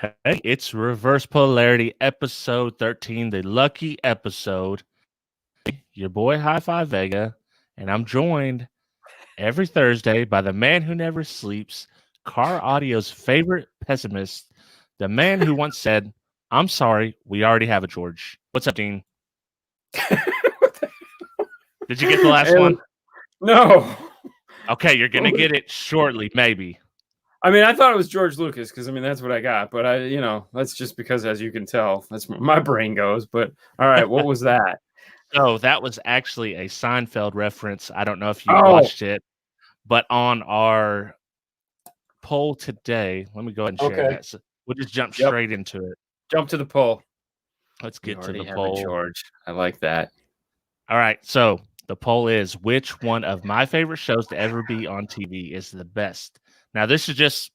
Hey, it's Reverse Polarity episode 13, the lucky episode. Your boy High Five Vega, and I'm joined every Thursday by the man who never sleeps, Car Audio's favorite pessimist, the man who once said, "I'm sorry, we already have a George." What's up, Dean? Did you get the last one? No. Okay, you're gonna get it shortly, maybe. I mean, I thought it was George Lucas because that's what I got. But that's just because, as you can tell, that's where my brain goes. But all right, what was that? So that was actually a Seinfeld reference. I don't know if you Oh. watched it, but on our poll today, let me go ahead and share that. So we'll just jump straight into it. Jump to the poll. Let's get to already the have poll. a George. I like that. All right. So the poll is, which one of my favorite shows to ever be on TV is the best? Now, this is just,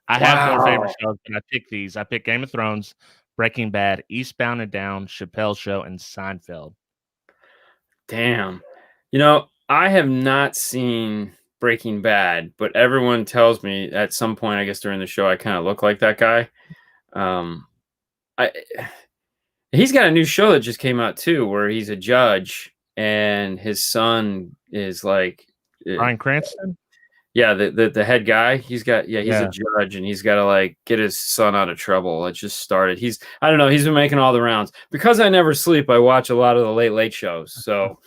I have more favorite shows, and I pick these. I pick Game of Thrones, Breaking Bad, Eastbound and Down, Chappelle's Show, and Seinfeld. Damn. I have not seen Breaking Bad, but everyone tells me at some point, I guess during the show, I kind of look like that guy. He's got a new show that just came out too, where he's a judge and his son is like Bryan Cranston? Yeah, the head guy. He's a judge and he's got to like get his son out of trouble. It just started. I don't know, he's been making all the rounds. Because I never sleep, I watch a lot of the late shows. So,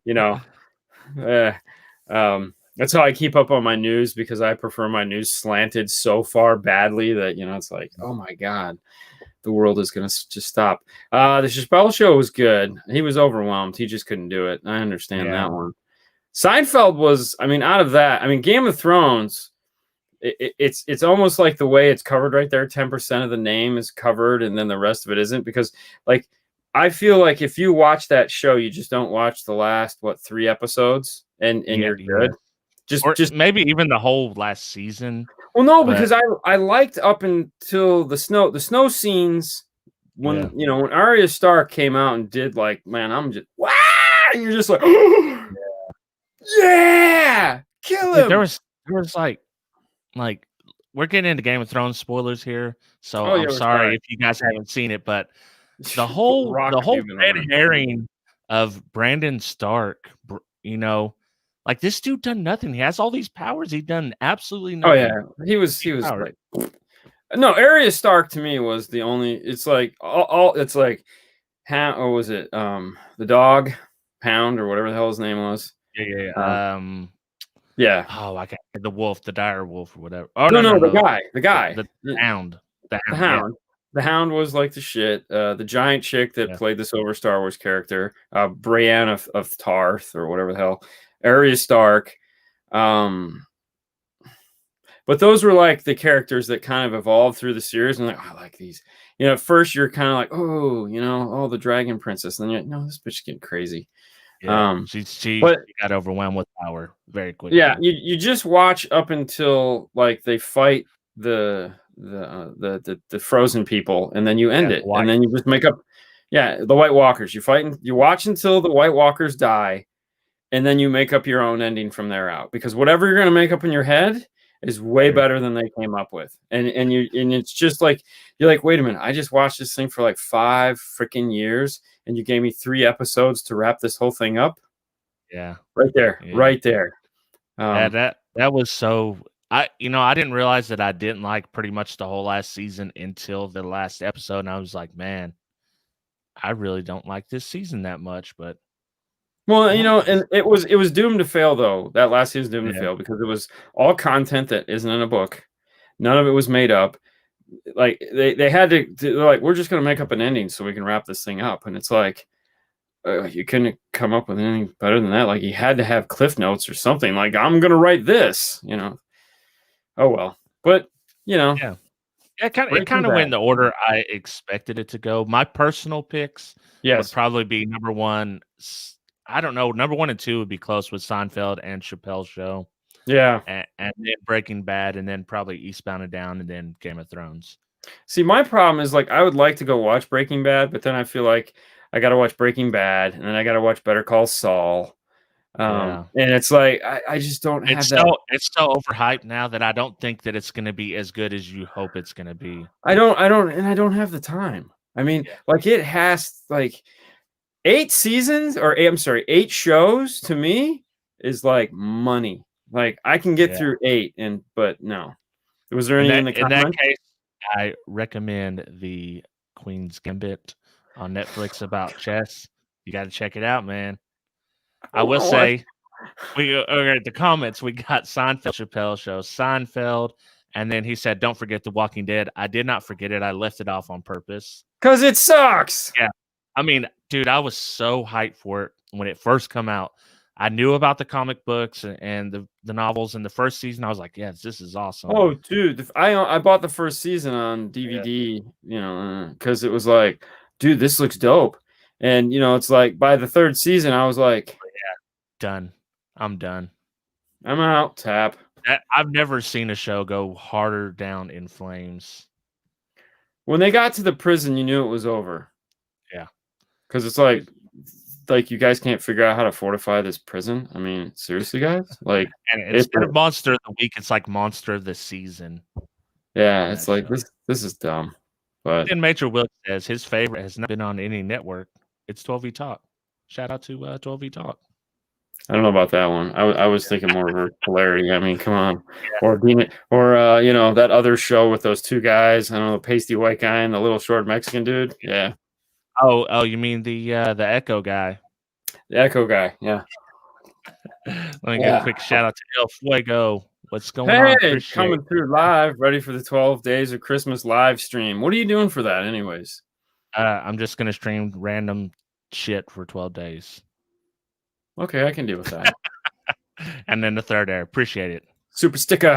that's how I keep up on my news, because I prefer my news slanted so far badly that, it's like, oh my God, the world is going to just stop. The Chappelle Show was good. He was overwhelmed. He just couldn't do it. I understand that one. Seinfeld was, out of that, Game of Thrones, it's almost like the way it's covered right there. 10% of the name is covered and then the rest of it isn't, because like, I feel like if you watch that show, you just don't watch the last, 3 episodes and you're good. Just maybe even the whole last season. Well, no, because I liked up until the snow scenes when, when Arya Stark came out and did like, man, I'm just, wow, and you're just like, yeah, kill him. There was like we're getting into Game of Thrones spoilers here, so I'm sorry if you guys haven't seen it, but the whole red herring of Brandon Stark, like, this dude done nothing. He has all these powers. He done absolutely nothing. Oh yeah, he was like, no, Arya Stark to me was the only. It's like it's like, or was it the dog Pound or whatever the hell his name was? Yeah. Oh, I can't. The wolf, the dire wolf, or whatever. Oh no, the guy, the hound, the hound. The hound was like the shit. The giant chick that played this over Star Wars character, Brienne of Tarth or whatever the hell, Arya Stark. But those were like the characters that kind of evolved through the series, and like, oh, I like these. At first you're kind of like, oh, the Dragon Princess, and then you're like, no, this bitch is getting crazy. Yeah, she got overwhelmed with power very quickly. Yeah, you just watch up until like they fight the frozen people, and then you end it, and then you just make up. Yeah, the White Walkers. You watch until the White Walkers die, and then you make up your own ending from there out. Because whatever you're gonna make up in your head is way better than they came up with, and it's just like you're like, wait a minute, I just watched this thing for like 5 freaking years, and you gave me 3 episodes to wrap this whole thing up. Yeah, right there. That was so. I didn't realize that I didn't like pretty much the whole last season until the last episode, and I was like, man, I really don't like this season that much. But well, and it was doomed to fail though. That last season was doomed to fail because it was all content that isn't in a book. None of it was made up. Like they had to, they're like, we're just gonna make up an ending so we can wrap this thing up, and it's like, you couldn't come up with anything better than that. Like, you had to have cliff notes or something. Like, I'm gonna write this, Oh well, but yeah, it kind of went in the order I expected it to go. My personal picks would probably be number 1. I don't know, number 1 and 2 would be close with Seinfeld and Chappelle's Show. Yeah, and then Breaking Bad, and then probably Eastbound and Down, and then Game of Thrones. See, my problem is like I would like to go watch Breaking Bad, but then I feel like I got to watch Breaking Bad, and then I got to watch Better Call Saul, Yeah. And it's like I just don't have It's that. so overhyped now that I don't think that it's gonna be as good as you hope it's gonna be. I don't have the time. I mean, Yeah. like it has like 8 seasons or I'm sorry, 8 shows to me is like money. Like I can get Yeah. through 8 but no. Was there In any in the that comments? case, I recommend the Queen's Gambit on Netflix about chess. You gotta check it out, man. I will say okay, the comments, we got Seinfeld Chappelle Show, Seinfeld, and then he said, "Don't forget The Walking Dead." I did not forget it. I left it off on purpose. 'Cause it sucks. Yeah. I mean, dude, I was so hyped for it when it first come out. I knew about the comic books and the novels in the first season. I was like, "Yes, this is awesome." Oh, dude, I bought the first season on Yeah. DVD, because it was like, dude, this looks dope. And it's like by the 3rd season, I was like, Done. I'm done. I'm out, tap. I've never seen a show go harder down in flames. When they got to the prison, you knew it was over. Yeah. Because it's like you guys can't figure out how to fortify this prison. I mean, seriously, guys? Like, And instead of Monster of the Week, it's like Monster of the Season. yeah, it's like this is dumb. But then Major Will says his favorite has not been on any network. It's 12V Talk. Shout out to 12V Talk. I don't know about that one. I was thinking more of Polarity. I mean, come on. Yeah. Or that other show with those 2 guys. I don't know, the pasty white guy and the little short Mexican dude. Yeah. Oh, you mean the Echo guy? The Echo guy. Yeah. Let me give a quick shout out to El Fuego. What's going on? Hey, coming through live, ready for the 12 Days of Christmas live stream. What are you doing for that, anyways? I'm just gonna stream random shit for 12 days. Okay, I can deal with that. And then the third air. Appreciate it. Super sticker.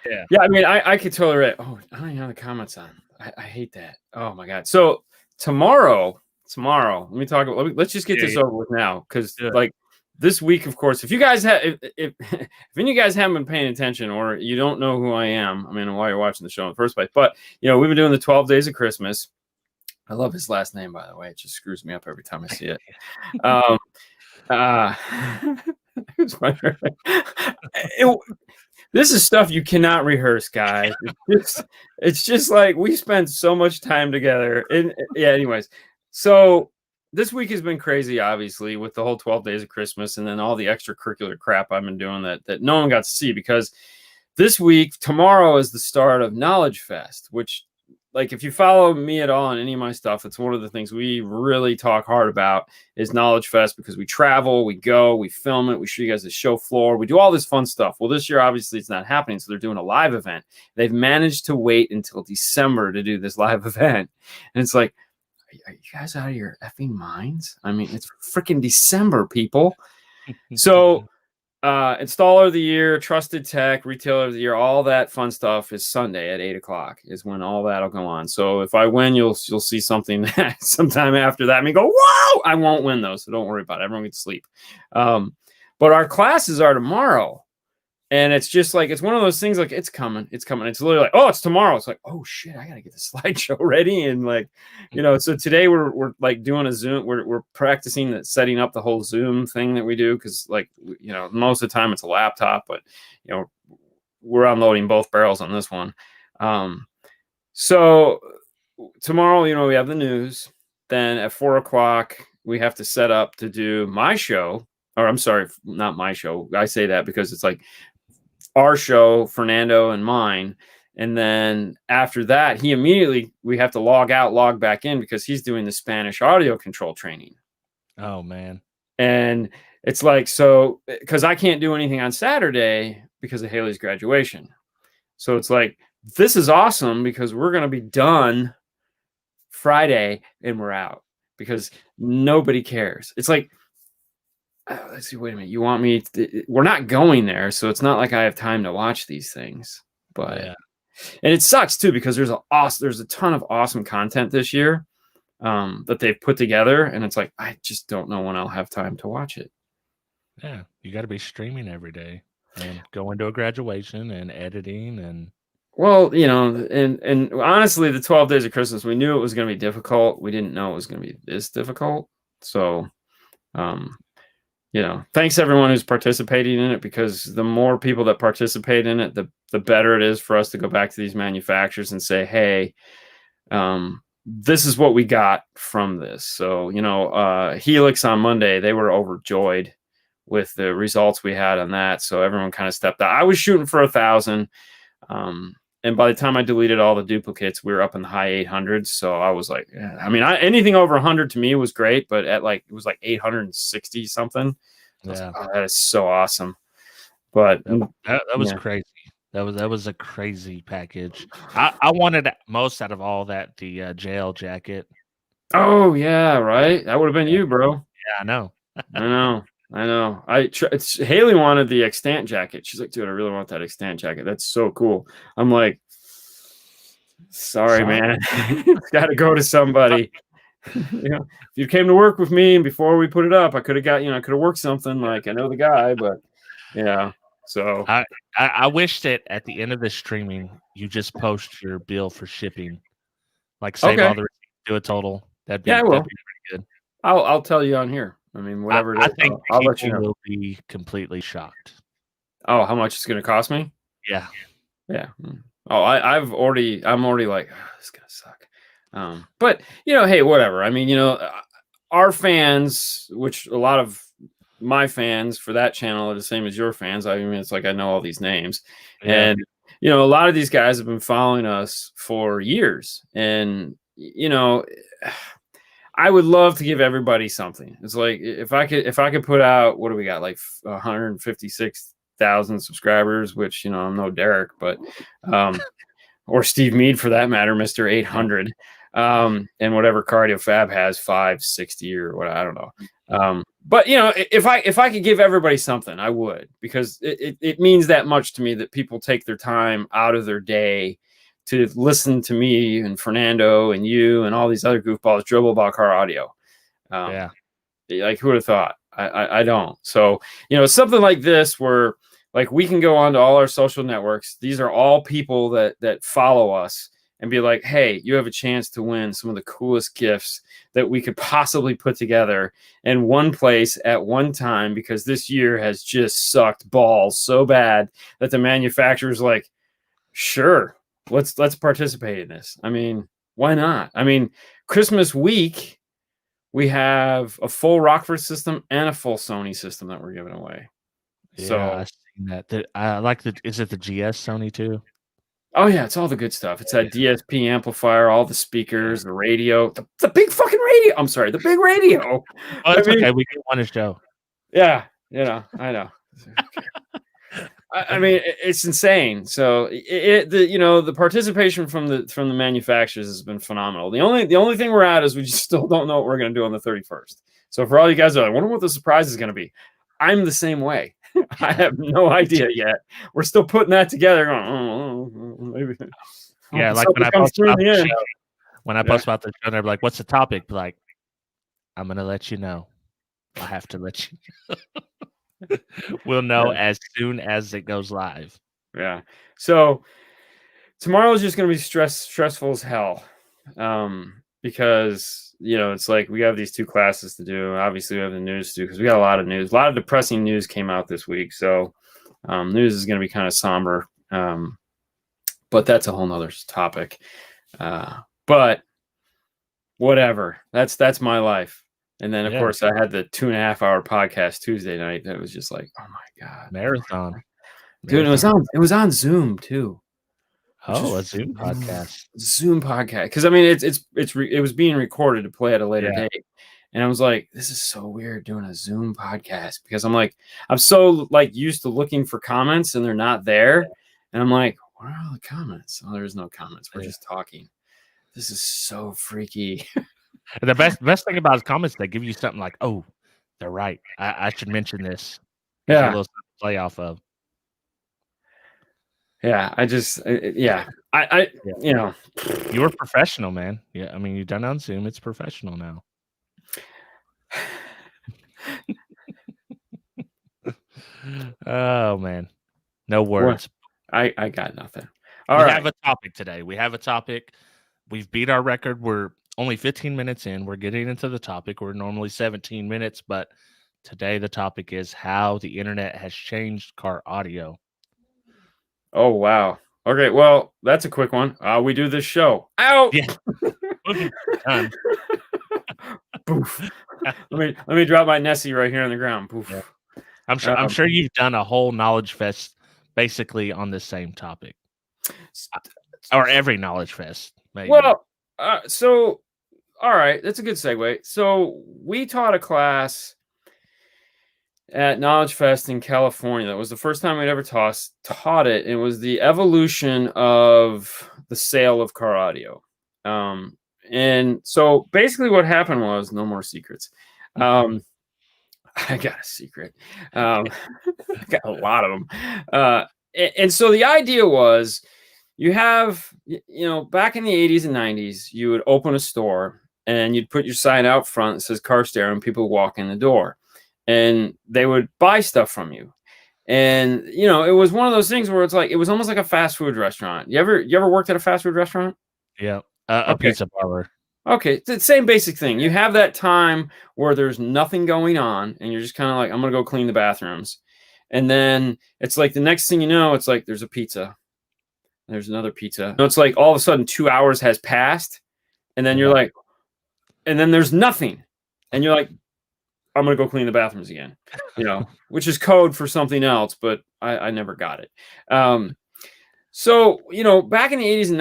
Yeah. Yeah, I mean, I could totally read. Oh, I don't even have the comments on. I hate that. Oh my god. So tomorrow, let me talk about. Let's just get this over with now, because like this week, of course, if you guys have, if any of you guys haven't been paying attention or you don't know who I am, I mean, why you're watching the show in the first place, but we've been doing the 12 Days of Christmas. I love his last name, by the way. It just screws me up every time I see it. This is stuff you cannot rehearse, guys. It's just like we spend so much time together. And yeah, anyways. So this week has been crazy, obviously, with the whole 12 Days of Christmas and then all the extracurricular crap I've been doing that no one got to see, because this week, tomorrow is the start of Knowledge Fest, which, like, if you follow me at all on any of my stuff, it's one of the things we really talk hard about is Knowledge Fest, because we travel, we go, we film it, we show you guys the show floor, we do all this fun stuff. Well, this year, obviously, it's not happening, so they're doing a live event. They've managed to wait until December to do this live event. And it's like, are you guys out of your effing minds? I mean, it's freaking December, people. So installer of the year, trusted tech, retailer of the year, all that fun stuff is Sunday at 8:00 is when all that'll go on. So if I win, you'll see something sometime after that. I mean, go, whoa! I won't win though, so don't worry about it. Everyone gets sleep. But our classes are tomorrow, and it's just like it's one of those things. Like it's coming. It's literally like, oh, it's tomorrow. It's like, oh shit, I gotta get the slideshow ready, and like, So today we're like doing a Zoom. We're practicing setting up the whole Zoom thing that we do, because like most of the time it's a laptop, but we're unloading both barrels on this one. So tomorrow, we have the news. Then at 4:00 we have to set up to do my show. Or I'm sorry, not my show. I say that because it's like our show, Fernando and mine. And then after that, we have to log out, log back in, because he's doing the Spanish audio control training. Oh, man. And it's like, so, because I can't do anything on Saturday because of Haley's graduation. So it's like, this is awesome, because we're going to be done Friday and we're out, because nobody cares. It's like, let's see, wait a minute. You want me we're not going there, so it's not like I have time to watch these things. But Yeah. And it sucks too, because there's a ton of awesome content this year that they've put together, and it's like I just don't know when I'll have time to watch it. Yeah, you got to be streaming every day and going to a graduation and editing and. Well, and honestly, the 12 Days of Christmas, we knew it was going to be difficult. We didn't know it was going to be this difficult. So, thanks everyone who's participating in it, because the more people that participate in it, the better it is for us to go back to these manufacturers and say, hey, this is what we got from this. So, Helix on Monday, they were overjoyed with the results we had on that. So everyone kind of stepped out. I was shooting for 1,000. And by the time I deleted all the duplicates, we were up in the high 800s. So I was like, yeah. I mean, anything over 100 to me was great, but it was like 860 something. So I was like, oh, that is so awesome. But that was crazy. That was a crazy package. I wanted most out of all that the jail jacket. Oh yeah, right. That would have been you, bro. Yeah, I know. I know. Haley wanted the extant jacket. She's like, dude, I really want that extant jacket. That's so cool. I'm like, sorry. Man. It's got to go to somebody. If you came to work with me and before we put it up, I could have got, I could have worked something. Like, I know the guy, but yeah. So I wish that at the end of the streaming, you just post your bill for shipping. Like, save all the receipts, do a total. That'd be pretty good. I'll tell you on here. I mean, whatever it is, I think I'll let you know. Will be completely shocked. Oh, how much it's going to cost me? Yeah. Yeah. Oh, I'm already like, oh, this is going to suck. But hey, whatever. I mean, our fans, which a lot of my fans for that channel are the same as your fans. I mean, it's like I know all these names, and a lot of these guys have been following us for years, and I would love to give everybody something. It's like if I could put out, what do we got, like 156,000 subscribers, which I'm no Derek, but or Steve Mead for that matter, Mr. 800, and whatever Cardio Fab has 560 or what, I don't know. But if I could give everybody something, I would, because it means that much to me that people take their time out of their day to listen to me and Fernando and you and all these other goofballs dribble about car audio. Like, who would have thought? I don't. So, something like this where like we can go on to all our social networks. These are all people that follow us and be like, hey, you have a chance to win some of the coolest gifts that we could possibly put together in one place at one time, because this year has just sucked balls so bad that the manufacturer's like, sure, let's participate in this. I mean, why not? I mean, Christmas week, we have a full Rockford system and a full Sony system that we're giving away. Yeah, so I've seen that. I like is it the GS Sony too? Oh yeah, it's all the good stuff. It's that DSP amplifier, all the speakers, the radio, the big fucking radio. I'm sorry, the big radio. Oh, it's okay. We can want to show. Yeah, I know. I mean, it's insane. So the participation from the manufacturers has been phenomenal. The only thing we're at is we just still don't know what we're going to do on the 31st. So for all you guys, I wonder what the surprise is going to be. I'm the same way. I have no idea yet. We're still putting that together. Maybe. Yeah, like when I post about the show, the show, they're like, "What's the topic?" Like, I'm gonna let you know. I have to let you know. We'll know as soon as it goes live. Yeah. So tomorrow is just gonna be stressful as hell. Because it's like we have these two classes to do. Obviously, we have the news to do because we got a lot of news. A lot of depressing news came out this week. So news is going to be kind of somber. But that's a whole nother topic. But whatever. That's my life. And then, of course, I had the 2.5-hour podcast Tuesday night. That was just like, oh, my God. Marathon. Dude, it was on Zoom, too. Oh, a Zoom podcast. Zoom podcast. Because I mean, it was being recorded to play at a later date, and I was like, this is so weird doing a Zoom podcast, because I'm so like used to looking for comments and they're not there, and I'm like, where are all the comments? Oh, there's no comments. We're just talking. This is so freaky. The best thing about comments, they give you something like, oh, they're right. I should mention this. Yeah. A little play off of. Yeah, you were professional, man. Yeah, I mean, you've done on Zoom. It's professional now. Oh man, no words. I got nothing. We have a topic today. We've beat our record. We're only 15 minutes in. We're getting into the topic. We're normally 17 minutes, but Today, the topic is how the internet has changed car audio. Oh, wow. Okay, well, that's a quick one. We do this show. Ow! Yeah. Done. Poof. Let me drop my Nessie right here on the ground. Poof. Yeah. I'm sure you've done a whole knowledge fest basically on the same topic. Or every knowledge fest, maybe. Well, so all right, that's a good segue. So we taught a class at Knowledge Fest in California. That was the first time we'd ever taught it. It was the evolution of the sale of car audio. And so basically what happened was, no more secrets. I got a secret. I got a lot of them. And so the idea was, you have, back in the 80s and 90s, you would open a store and you'd put your sign out front that says car stereo, and people would walk in the door and they would buy stuff from you. And, it was one of those things where it's like, it was almost like a fast food restaurant. You ever worked at a fast food restaurant? Yeah. A pizza parlor. Okay. It's the same basic thing. You have that time where there's nothing going on and you're just kind of like, I'm going to go clean the bathrooms. And then it's like the next thing you know, it's like there's a pizza. There's another pizza. It's like all of a sudden 2 hours has passed, and then you're like, and then there's nothing. And you're like, I'm going to go clean the bathrooms again, which is code for something else, but I never got it. So, back in the 80s and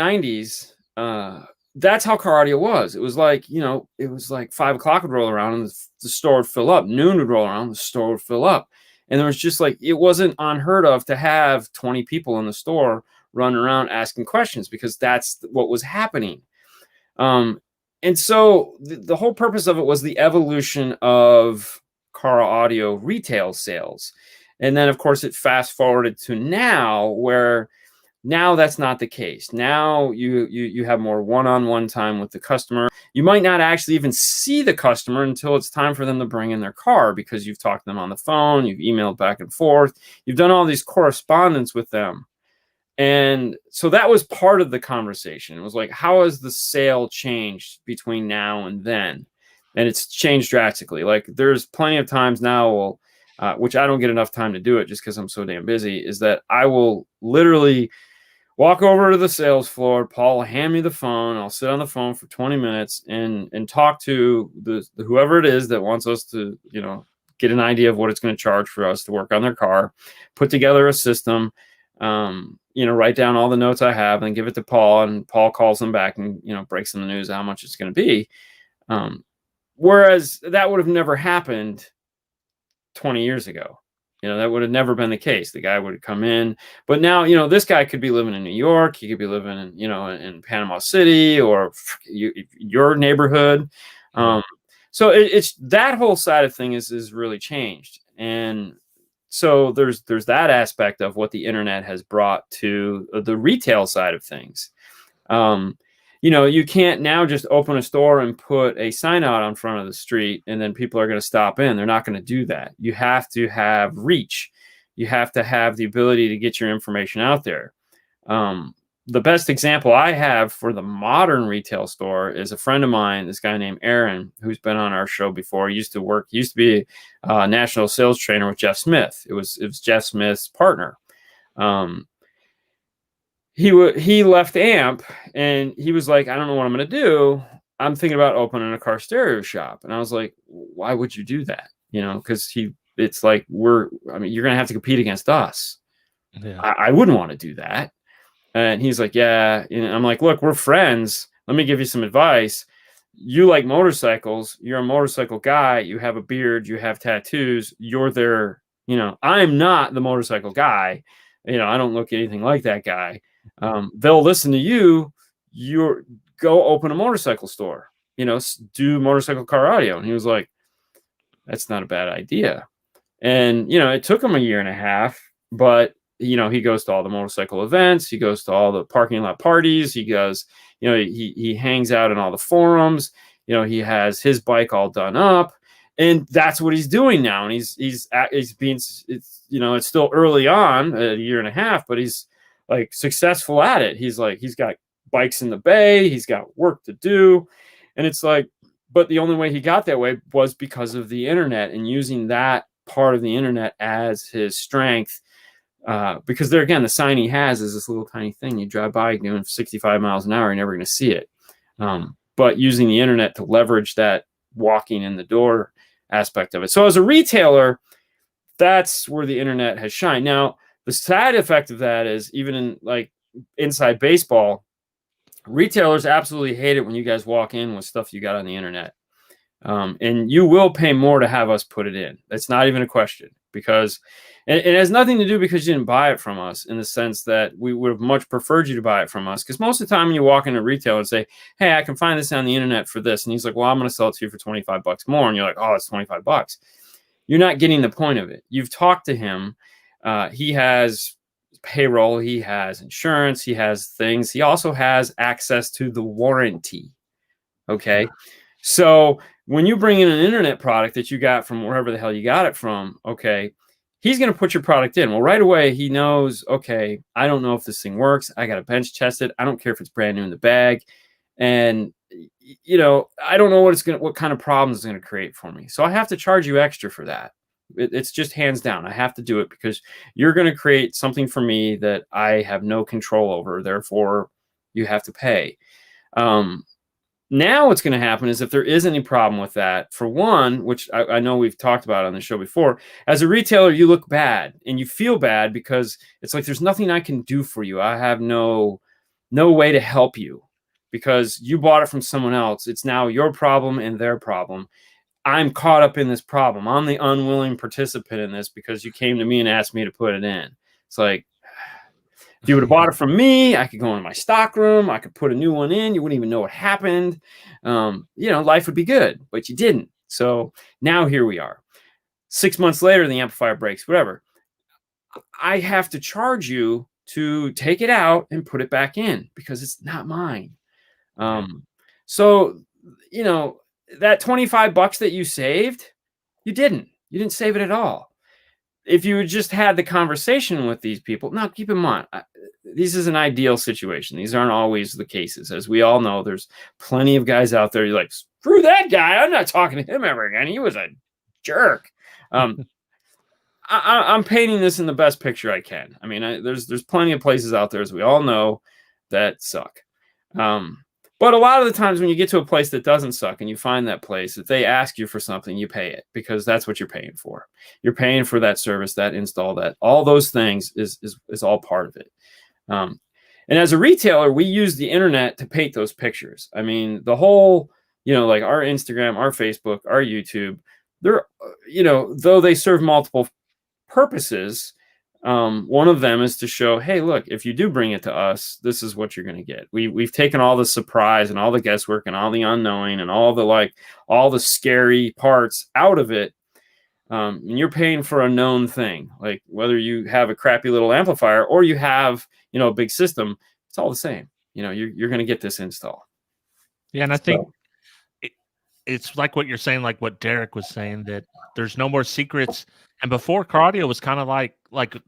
90s, that's how car audio was. It was like, it was like 5 o'clock would roll around and the store would fill up. Noon would roll around, the store would fill up. And there was just like, it wasn't unheard of to have 20 people in the store running around asking questions, because that's what was happening. And so the whole purpose of it was the evolution of car audio retail sales. And then, of course, it fast forwarded to now, where now that's not the case. Now you have more one-on-one time with the customer. You might not actually even see the customer until it's time for them to bring in their car, because you've talked to them on the phone, you've emailed back and forth, you've done all these correspondence with them. And so that was part of the conversation. It was like, how has the sale changed between now and then? And it's changed drastically. Like, there's plenty of times now, which I don't get enough time to do it just because I'm so damn busy, is that I will literally walk over to the sales floor. Paul will hand me the phone. I'll sit on the phone for 20 minutes and talk to the whoever it is that wants us to, get an idea of what it's going to charge for us to work on their car, put together a system, write down all the notes I have and give it to Paul, and Paul calls them back and, breaks them the news how much it's going to be. Whereas that would have never happened 20 years ago. That would have never been the case. The guy would come in, but now, this guy could be living in New York. He could be living in, in Panama City or your neighborhood. So it's that whole side of things is really changed. And so there's that aspect of what the internet has brought to the retail side of things. You can't now just open a store and put a sign out on front of the street and then people are going to stop in. They're not going to do that. You have to have reach. You have to have the ability to get your information out there. The best example I have for the modern retail store is a friend of mine, this guy named Aaron, who's been on our show before. He used to be a national sales trainer with Jeff Smith. It was Jeff Smith's partner. He left AMP and he was like, I don't know what I'm going to do. I'm thinking about opening a car stereo shop. And I was like, why would you do that? Because it's like, you're going to have to compete against us. Yeah. I wouldn't want to do that. And he's like, yeah. And I'm like, look, we're friends. Let me give you some advice. You like motorcycles. You're a motorcycle guy. You have a beard. You have tattoos. You're their, I'm not the motorcycle guy. I don't look anything like that guy. They'll listen to you. Go open a motorcycle store, do motorcycle car audio. And he was like, that's not a bad idea. And, it took him a year and a half, but he goes to all the motorcycle events. He goes to all the parking lot parties. He goes, he hangs out in all the forums. He has his bike all done up, and that's what he's doing now. And he's being, it's still early on, a year and a half, but he's like successful at it. He's got bikes in the bay. He's got work to do. And it's like, But the only way he got that way was because of the internet and using that part of the internet as his strength. Because there again, the sign he has is this little tiny thing you drive by doing 65 miles an hour, you're never going to see it. But using the internet to leverage that walking in the door aspect of it. So as a retailer, that's where the internet has shined. Now, the side effect of that is even in like inside baseball, retailers absolutely hate it when you guys walk in with stuff you got on the internet. And you will pay more to have us put it in. That's not even a question, because it has nothing to do because you didn't buy it from us, in the sense that we would have much preferred you to buy it from us. Because most of the time when you walk into a retailer and say, hey, I can find this on the internet for this. And he's like, well, I'm going to sell it to you for $25 more. And you're like, oh, it's $25. You're not getting the point of it. You've talked to him. He has payroll. He has insurance. He has things. He also has access to the warranty. Okay. Yeah. So when you bring in an internet product that you got from wherever the hell you got it from, okay, he's going to put your product in. Well, right away, he knows, okay, I don't know if this thing works. I got to bench test it. I don't care if it's brand new in the bag. And, you know, I don't know what kind of problems it's going to create for me. So I have to charge you extra for that. It's just hands down. I have to do it because you're going to create something for me that I have no control over. Therefore, you have to pay. Now what's going to happen is if there is any problem with that, for one, which I know we've talked about on the show before, as a retailer, you look bad and you feel bad because it's like, there's nothing I can do for you. I have no way to help you because you bought it from someone else. It's now your problem and their problem. I'm caught up in this problem. I'm the unwilling participant in this because you came to me and asked me to put it in. It's like, if you would have bought it from me, I could go in my stock room. I could put a new one in. You wouldn't even know what happened. You know, life would be good, but you didn't. So now here we are. 6 months later, the amplifier breaks, whatever. I have to charge you to take it out and put it back in because it's not mine. So, you know, that $25 that you saved, you didn't save it at all. If you just had the conversation with these people, now keep in mind, this is an ideal situation. These aren't always the cases. As we all know, there's plenty of guys out there. You're like, screw that guy. I'm not talking to him ever again. He was a jerk. I'm painting this in the best picture I can. I mean, there's plenty of places out there, as we all know, that suck. But a lot of the times when you get to a place that doesn't suck and you find that place, if they ask you for something, you pay it because that's what you're paying for. You're paying for that service, that install, that all those things is all part of it. And as a retailer, we use the internet to paint those pictures. I mean, the whole, you know, like our Instagram, our Facebook, our YouTube, they're, you know, though they serve multiple purposes, one of them is to show, hey, look, if you do bring it to us, this is what you're going to get. We've taken all the surprise and all the guesswork and all the unknowing and all the scary parts out of it. And you're paying for a known thing, like whether you have a crappy little amplifier or you have, you know, a big system, it's all the same. You know, you're going to get this install. Yeah. And I think it's like what you're saying, like what Derek was saying, that there's no more secrets. And before, car audio was kind of like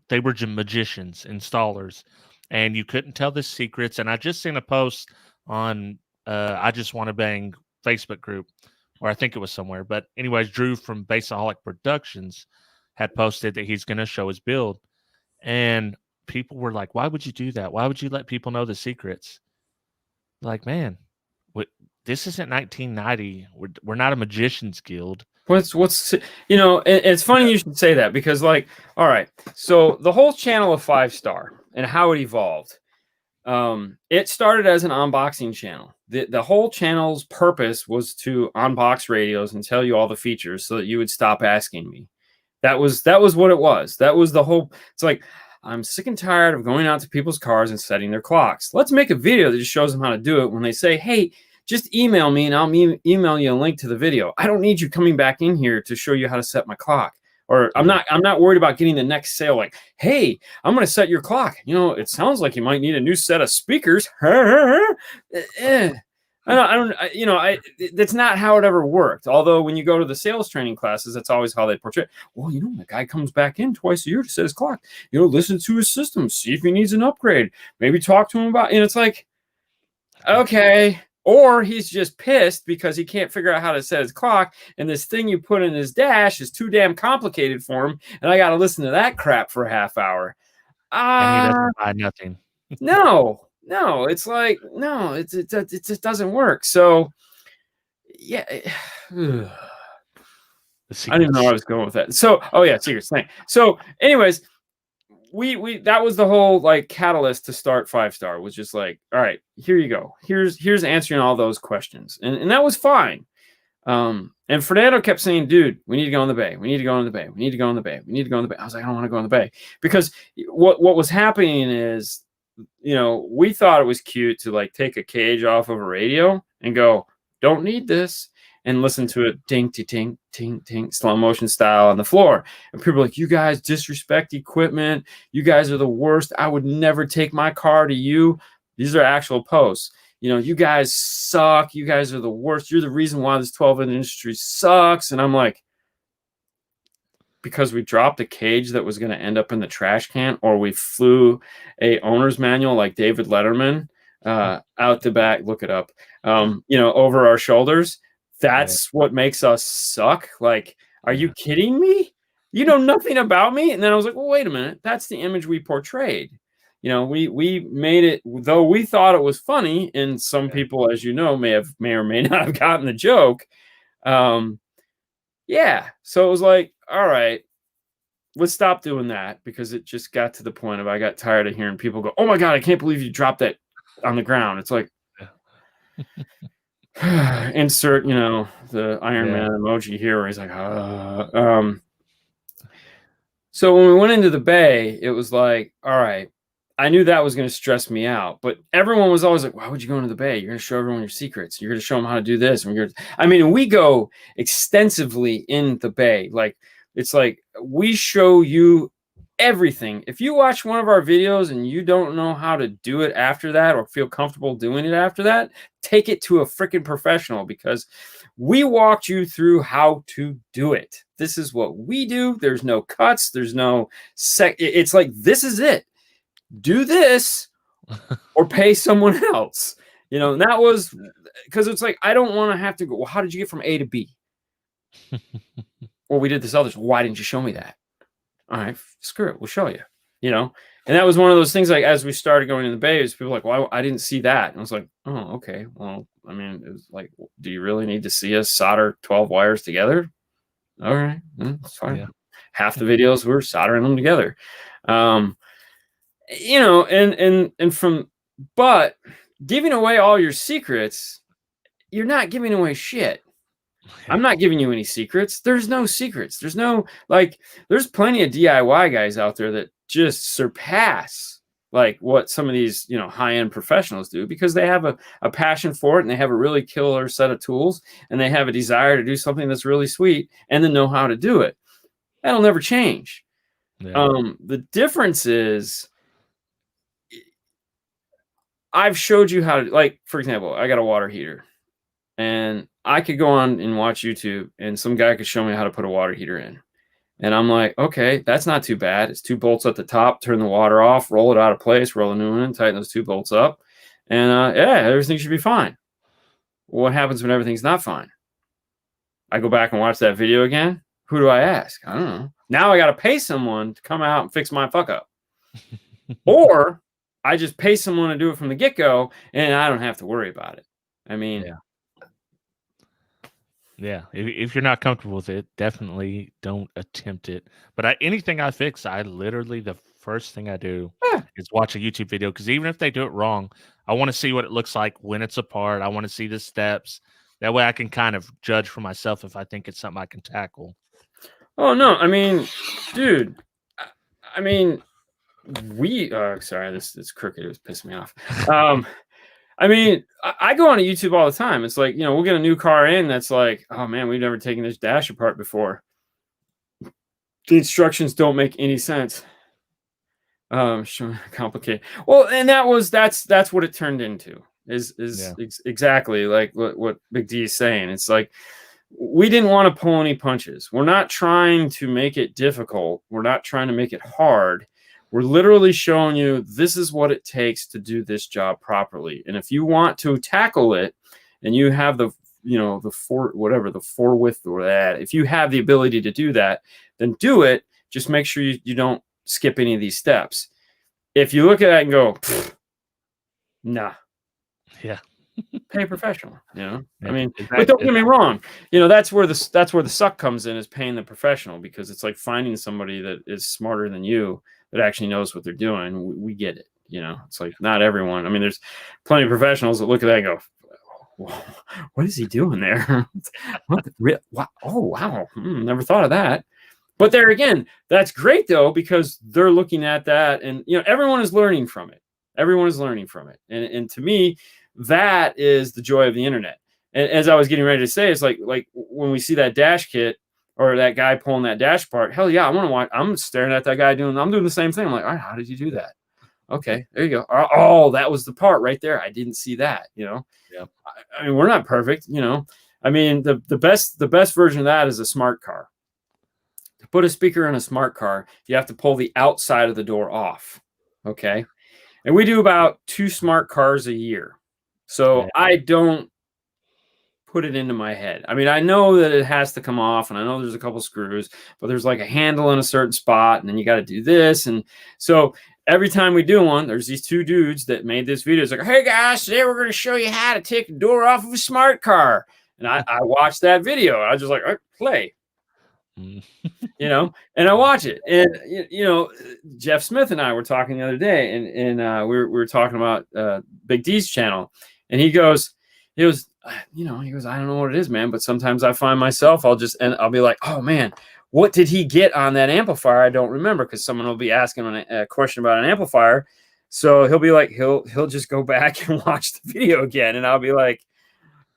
they were magicians, installers, and you couldn't tell the secrets. And I just seen a post on I Just Want to Bang Facebook group, or I think it was somewhere. But anyways, Drew from Bassaholic Productions had posted that he's going to show his build. And people were like, why would you do that? Why would you let people know the secrets? Like, man, this isn't 1990. We're not a magician's guild. What's you know, it's funny you should say that because, like, all right, so the whole channel of 5 Star and how it evolved, it started as an unboxing channel. The whole channel's purpose was to unbox radios and tell you all the features so that you would stop asking me. That was what it was. That was the whole. It's like, I'm sick and tired of going out to people's cars and setting their clocks. Let's make a video that just shows them how to do it. When they say, hey, just email me and I'll email you a link to the video. I don't need you coming back in here to show you how to set my clock. Or I'm not worried about getting the next sale. Like, hey, I'm going to set your clock. You know, it sounds like you might need a new set of speakers. That's not how it ever worked. Although when you go to the sales training classes, that's always how they portray it. Well, you know, the guy comes back in twice a year to set his clock. You know, listen to his system, see if he needs an upgrade. Maybe talk to him about, and it's like, okay. Or he's just pissed because he can't figure out how to set his clock, and this thing you put in his dash is too damn complicated for him, and I got to listen to that crap for a half hour. And he doesn't buy nothing. No, it's like, no, it just doesn't work. So, yeah. I didn't know I was going with that. So, oh yeah, secrets thing. So, anyways, we that was the whole like catalyst to start 5-star, was just like, all right, here you go. Here's answering all those questions. And that was fine. And Fernando kept saying, dude, we need to go in the bay. We need to go in the bay. We need to go in the bay. We need to go in the bay. I was like, I don't want to go in the bay. Because what was happening is, we thought it was cute to like take a cage off of a radio and go, don't need this, and listen to it ding, ting, ting, ting, slow motion style on the floor. And people are like, you guys disrespect equipment. You guys are the worst. I would never take my car to you. These are actual posts. You guys suck. You guys are the worst. You're the reason why this 12-inch industry sucks. And I'm like, because we dropped a cage that was going to end up in the trash can, or we flew a owner's manual like David Letterman out the back, look it up, over our shoulders. That's what makes us suck. Like, are you kidding me? You know nothing about me. And then I was like, well, wait a minute. That's the image we portrayed. We made it, though we thought it was funny, and some people, as you know, may or may not have gotten the joke. Yeah. So it was like, all right, let's stop doing that, because it just got to the point of I got tired of hearing people go, oh my God, I can't believe you dropped that on the ground. It's like, insert, the Iron Man emoji here where he's like, So when we went into the bay, it was like, all right, I knew that was going to stress me out, but everyone was always like, why would you go into the bay? You're going to show everyone your secrets. You're going to show them how to do this. And we go extensively in the bay. Like, it's like, we show you everything. If you watch one of our videos and you don't know how to do it after that, or feel comfortable doing it after that, take it to a freaking professional, because we walked you through how to do it. This is what we do. There's no cuts. There's no it's like, this is it. Do this or pay someone else. And that was because it's like, I don't want to have to go, well, how did you get from A to B? Well, we did this other. Why didn't you show me that? All right, screw it. We'll show you, And that was one of those things, like, as we started going in the bay, people were like, well, I didn't see that. And I was like, oh, okay. Well, it was like, do you really need to see us solder 12 wires together? All right. That's fine. Yeah. Half the videos we're soldering them together. But giving away all your secrets, you're not giving away shit. I'm not giving you any secrets. There's no secrets. There's plenty of DIY guys out there that just surpass like what some of these, high-end professionals do, because they have a passion for it, and they have a really killer set of tools, and they have a desire to do something that's really sweet, and then know how to do it. That'll never change. Yeah. The difference is, I've showed you how to, like, for example, I got a water heater, and I could go on and watch YouTube, and some guy could show me how to put a water heater in. And I'm like, okay, that's not too bad. It's 2 bolts at the top, turn the water off, roll it out of place, roll a new one in, tighten those 2 bolts up. And everything should be fine. What happens when everything's not fine? I go back and watch that video again. Who do I ask? I don't know. Now I got to pay someone to come out and fix my fuck up. Or I just pay someone to do it from the get-go, and I don't have to worry about it. Yeah. If you're not comfortable with it, definitely don't attempt it. But anything I fix, the first thing I do is watch a YouTube video, because even if they do it wrong, I want to see what it looks like when it's apart. I want to see the steps. That way I can kind of judge for myself if I think it's something I can tackle. Oh, no. Dude. Sorry, this crooked. It was pissing me off. I go on to YouTube all the time. It's like, we'll get a new car in that's like, oh man, we've never taken this dash apart before. The instructions don't make any sense. Complicated. Well, and that's what it turned into. Exactly like what Big D is saying. It's like, we didn't want to pull any punches. We're not trying to make it difficult. We're not trying to make it hard. We're literally showing you this is what it takes to do this job properly. And if you want to tackle it and you have the, the forthwith or that, if you have the ability to do that, then do it. Just make sure you don't skip any of these steps. If you look at that and go, nah. Yeah. Pay a professional, Yeah, I mean, exactly. but don't get me wrong. That's where the suck comes in, is paying the professional, because it's like finding somebody that is smarter than you that actually knows what they're doing. We get it. It's like not everyone. I mean, there's plenty of professionals that look at that and go, what is he doing there? Wow. Oh, wow. Never thought of that. But there again, that's great though, because they're looking at that and, everyone is learning from it. Everyone is learning from it. And to me, that is the joy of the internet. And as I was getting ready to say, it's like when we see that dash kit or that guy pulling that dash part, hell yeah, I want to watch. I'm staring at that guy I'm doing the same thing. I'm like, all right, how did you do that? Okay, there you go. Oh, that was the part right there. I didn't see that, Yeah. I mean, we're not perfect, I mean, the best version of that is a smart car. To put a speaker in a smart car, you have to pull the outside of the door off. Okay. And we do about 2 smart cars a year. So Yeah. I don't put it into my head. I mean, I know that it has to come off, and I know there's a couple screws, but there's like a handle in a certain spot, and then you got to do this. And so every time we do one, there's these 2 dudes that made this video. It's like, hey guys, today we're going to show you how to take the door off of a smart car. And I watched that video. I was just like, all right, play. And I watch it. And, Jeff Smith and I were talking the other day, and we were talking about Big D's channel. And he goes, I don't know what it is, man, but sometimes I find myself, I'll be like, oh man, what did he get on that amplifier? I don't remember, because someone will be asking a question about an amplifier. So he'll be like, he'll just go back and watch the video again. And I'll be like,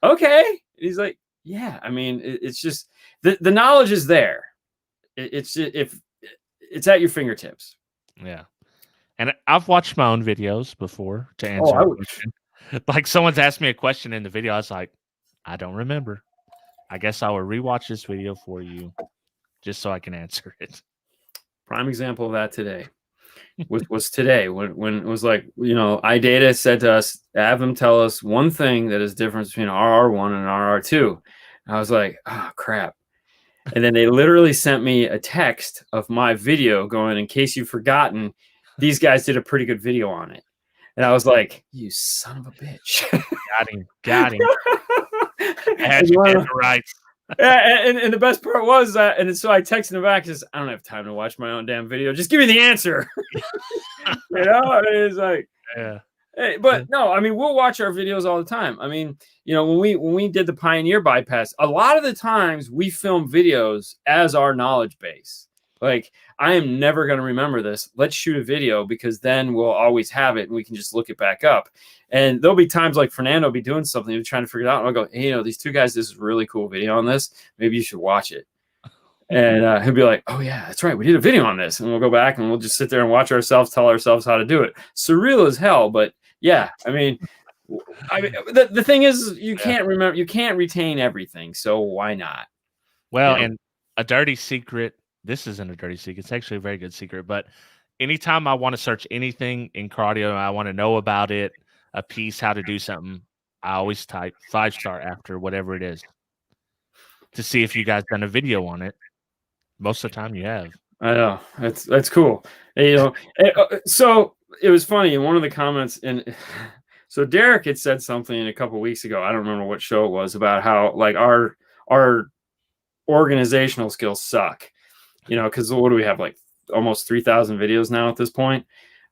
okay. And he's like, yeah, I mean, it's just, the knowledge is there. It's at your fingertips. Yeah. And I've watched my own videos before to answer a question. Like someone's asked me a question in the video. I was like, I don't remember. I guess I will rewatch this video for you just so I can answer it. Prime example of that today was today when it was like, iData said to us, have them tell us one thing that is different between RR1 and RR2. And I was like, oh, crap. And then they literally sent me a text of my video going, in case you've forgotten, these guys did a pretty good video on it. And I was like, you son of a bitch. Got him. I had you get it right. Yeah, and the best part was that, and so I texted him back, says, I don't have time to watch my own damn video. Just give me the answer. It's like, yeah. Hey, but no, I mean, we'll watch our videos all the time. I mean, when we did the Pioneer bypass, a lot of the times we film videos as our knowledge base. Like, I am never going to remember this. Let's shoot a video, because then we'll always have it and we can just look it back up. And there'll be times like Fernando will be doing something, he'll be trying to figure it out. And I'll go, hey, these 2 guys, this is a really cool video on this. Maybe you should watch it. And he'll be like, oh yeah, that's right, we did a video on this. And we'll go back and we'll just sit there and watch ourselves, tell ourselves how to do it. Surreal as hell, but yeah, I mean, the thing is, you can't remember, you can't retain everything, so why not? Well, and a dirty secret. This isn't a dirty secret. It's actually a very good secret. But anytime I want to search anything in cardio and I want to know about it, a piece, how to do something, I always type 5-star after whatever it is to see if you guys done a video on it. Most of the time, you have. I know, that's cool. So it was funny in one of the comments, and so Derek had said something a couple of weeks ago. I don't remember what show it was, about how like our organizational skills suck. Because what do we have, like almost 3,000 videos now at this point?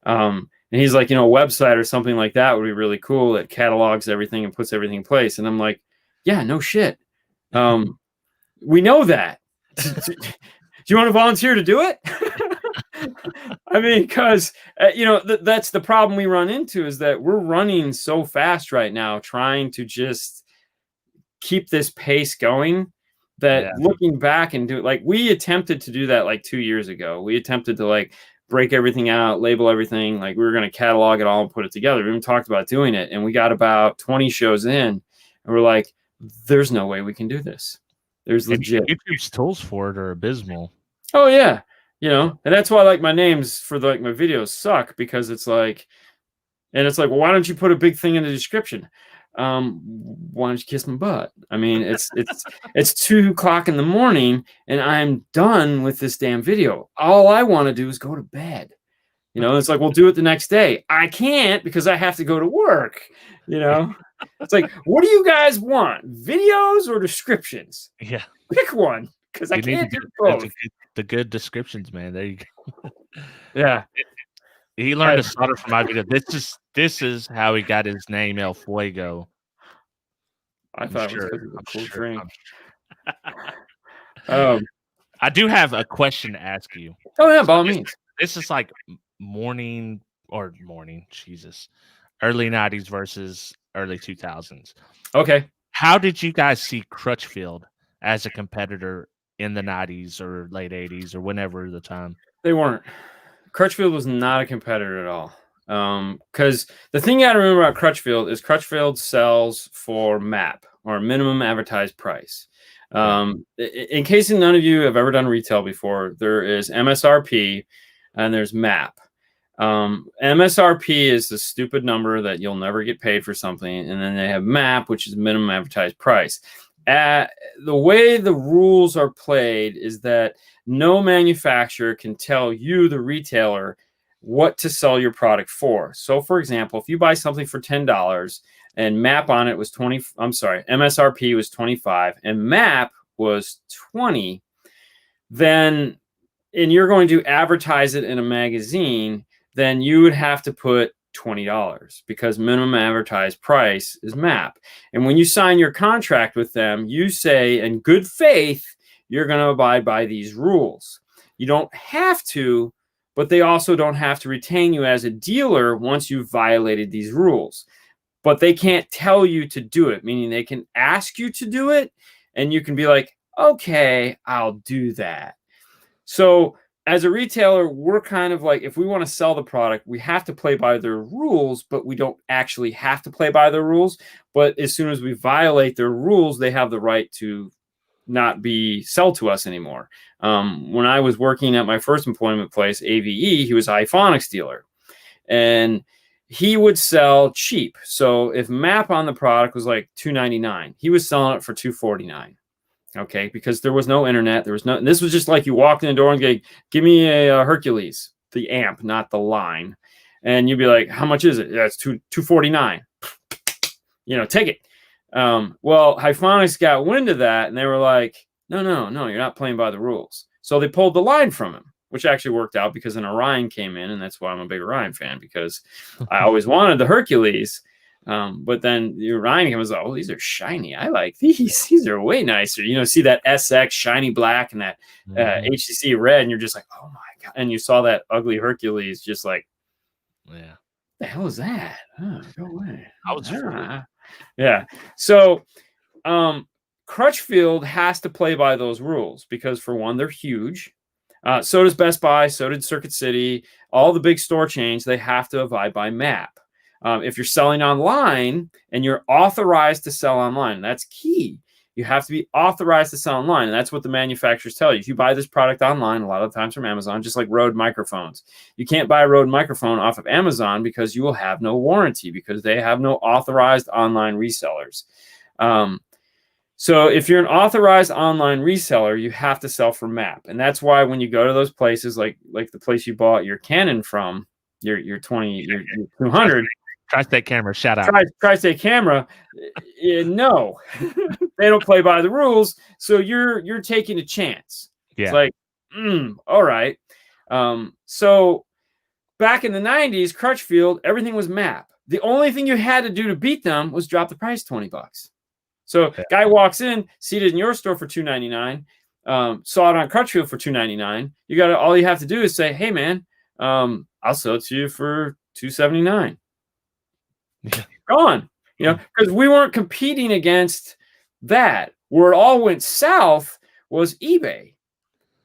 And he's like, a website or something like that would be really cool, that catalogs everything and puts everything in place. And I'm like, yeah, no shit. We know that. Do you want to volunteer to do it? I mean, because, that's the problem we run into, is that we're running so fast right now, trying to just keep this pace going, that looking back and do it, like we attempted to do that like 2 years ago. We attempted to like break everything out, label everything. Like we were going to catalog it all and put it together. We even talked about doing it. And we got about 20 shows in and we're like, there's no way we can do this. There's legit. YouTube's tools for it are abysmal. Oh yeah. You know, and that's why like my names for like my videos suck because it's like, and it's like, well, why don't you put a big thing in the description? Why don't you kiss my butt? I mean, it's 2 o'clock in the morning and I'm done with this damn video. All I want to do is go to bed. You know, it's like, we'll do it the next day. I can't because I have to go to work. You know, it's like, what do you guys want? Videos or descriptions? Yeah. Pick one because I You need can't to do get both. the good descriptions, man. There you go. Yeah. He learned to solder from my video. This is how he got his name El Fuego. I I'm thought it was sure. because of the I'm cool sure. drink. I do have a question to ask you. Oh yeah, by all means. This is like morning, Jesus, early 90s versus early 2000s. Okay. How did you guys see Crutchfield as a competitor in the 90s or late 80s or whenever the time? They weren't. Crutchfield was not a competitor at all. Because the thing you got to remember about Crutchfield is Crutchfield sells for MAP or minimum advertised price. In case none of you have ever done retail before, there is MSRP and there's MAP. MSRP is the stupid number that you'll never get paid for something, and then they have MAP, which is minimum advertised price. The way the rules are played is that no manufacturer can tell you, the retailer, what to sell your product for. So, for example, if you buy something for $10 and MAP on it was MSRP was 25 and MAP was 20, then, and you're going to advertise it in a magazine, then you would have to put $20 because minimum advertised price is MAP. And when you sign your contract with them, you say in good faith, you're going to abide by these rules. You don't have to, but they also don't have to retain you as a dealer once you've violated these rules. But they can't tell you to do it, meaning they can ask you to do it, and you can be like, okay, I'll do that. So as a retailer, we're kind of like, if we want to sell the product, we have to play by their rules, but we don't actually have to play by their rules. But as soon as we violate their rules, they have the right to not be sell to us anymore. When I was working at my first employment place, AVE, he was a Hyphonics dealer, and he would sell cheap. So if MAP on the product was like $2.99, he was selling it for $2.49. Okay, because there was no internet, there was no. This was just like you walked in the door and go, "Give me a Hercules, the amp, not the line," and you'd be like, "How much is it?" Yeah, it's $2.49. You know, take it. Well, Hyphonics got wind of that, and they were like, "No, you're not playing by the rules." So they pulled the line from him, which actually worked out because an Orion came in, and that's why I'm a big Orion fan, because I always wanted the Hercules. But then the Orion was like, oh, these are shiny. I like these. These are way nicer. You know, see that SX shiny black and that HCC red, and you're just like, oh my God. And you saw that ugly Hercules, just like, Yeah. The hell is that? Oh, go away. I was Yeah. So Crutchfield has to play by those rules because, for one, they're huge. So does Best Buy, so did Circuit City. All the big store chains, they have to abide by MAP. If you're selling online and you're authorized to sell online, that's key. You have to be authorized to sell online, and that's what the manufacturers tell you. If you buy this product online, a lot of times from Amazon, just like Rode microphones, you can't buy a Rode microphone off of Amazon because you will have no warranty because they have no authorized online resellers. So if you're an authorized online reseller, you have to sell for MAP, and that's why when you go to those places, like the place you bought your Canon from, your 200. Tri-State Camera, shout out. Tri-State Camera, no, they don't play by the rules. So you're taking a chance. Yeah. It's like, all right. So back in the 90s, Crutchfield, everything was MAP. The only thing you had to do to beat them was drop the price $20. So guy walks in, see it in your store for $2.99, saw it on Crutchfield for $2.99. All you have to do is say, hey man, I'll sell it to you for $2.79. Yeah. Gone, you know, because we weren't competing against that. Where it all went south was eBay.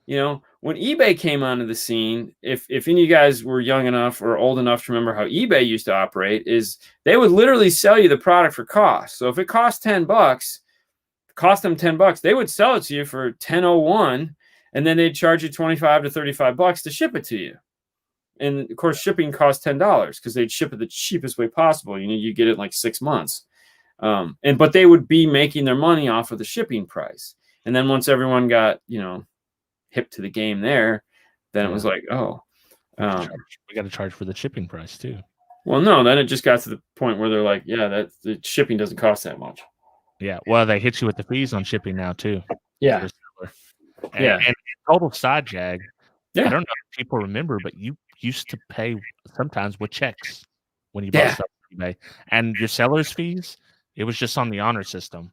You know, when eBay came onto the scene, if any of you guys were young enough or old enough to remember how eBay used to operate, is they would literally sell you the product for cost. So if it cost $10, they would sell it to you for $10.01, and then they'd charge you $25 to $35 to ship it to you. And of course, shipping costs $10 because they'd ship it the cheapest way possible. You get it in like 6 months. But they would be making their money off of the shipping price. And then once everyone got, hip to the game there, then it was like, oh, we got to charge for the shipping price too. Well, no, then it just got to the point where they're like, yeah, that the shipping doesn't cost that much. Yeah. Well, they hit you with the fees on shipping now too. Yeah. And total side jag. Yeah. I don't know if people remember, but you used to pay sometimes with checks when you bought stuff on eBay. And your seller's fees, it was just on the honor system.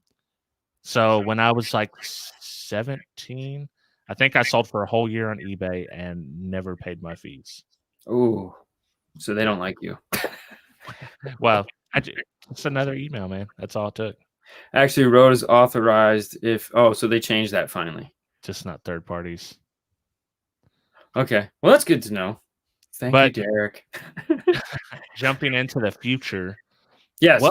So when I was like 17, I think I sold for a whole year on eBay and never paid my fees. Ooh, so they don't like you. Well, it's another email, man. That's all it took. Actually, Road is authorized so they changed that finally. Just not third parties. Okay. Well, that's good to know. Thank you, Derek. Jumping into the future. Yes.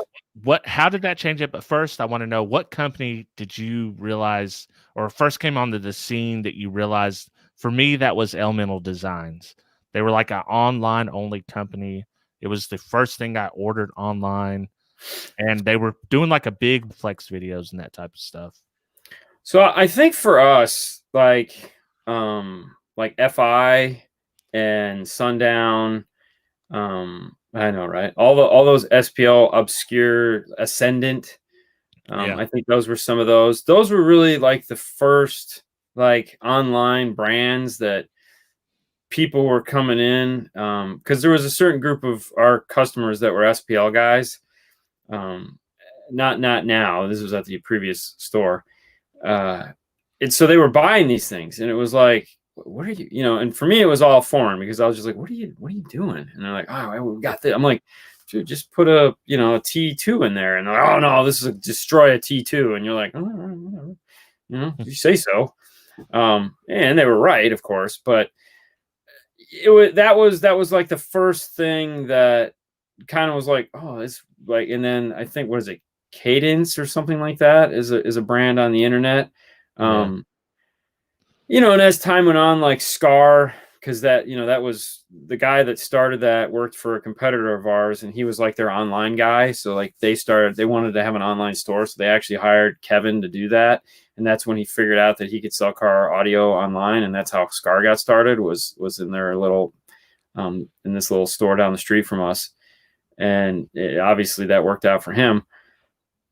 How did that change it? But first, I want to know, what company did you realize or first came onto the scene that you realized? For me, that was Elemental Designs. They were like an online only company. It was the first thing I ordered online, and they were doing like a big flex videos and that type of stuff. So I think for us, like FI and Sundown, I know, right? All those SPL obscure Ascendant. I think those were some of those. Those were really like the first like online brands that people were coming in, because there was a certain group of our customers that were SPL guys. Not now. This was at the previous store. And so they were buying these things, and it was like, what are you, and for me, it was all foreign because I was just like, what are you doing? And they're like, oh, we got this. I'm like, dude, just put a T2 in there. And they're like, oh no, this is destroy a T2. And you're like, oh, whatever. You say so. And they were right, of course, but that was like the first thing that kind of was like, oh, it's like, and then I think, what is it? Cadence or something like that is a brand on the internet. And as time went on, like Scar, because that was the guy that started that, worked for a competitor of ours, and he was like their online guy. So like they wanted to have an online store, so they actually hired Kevin to do that. And that's when he figured out that he could sell car audio online, and that's how Scar got started. Was in their little in this little store down the street from us, and obviously that worked out for him.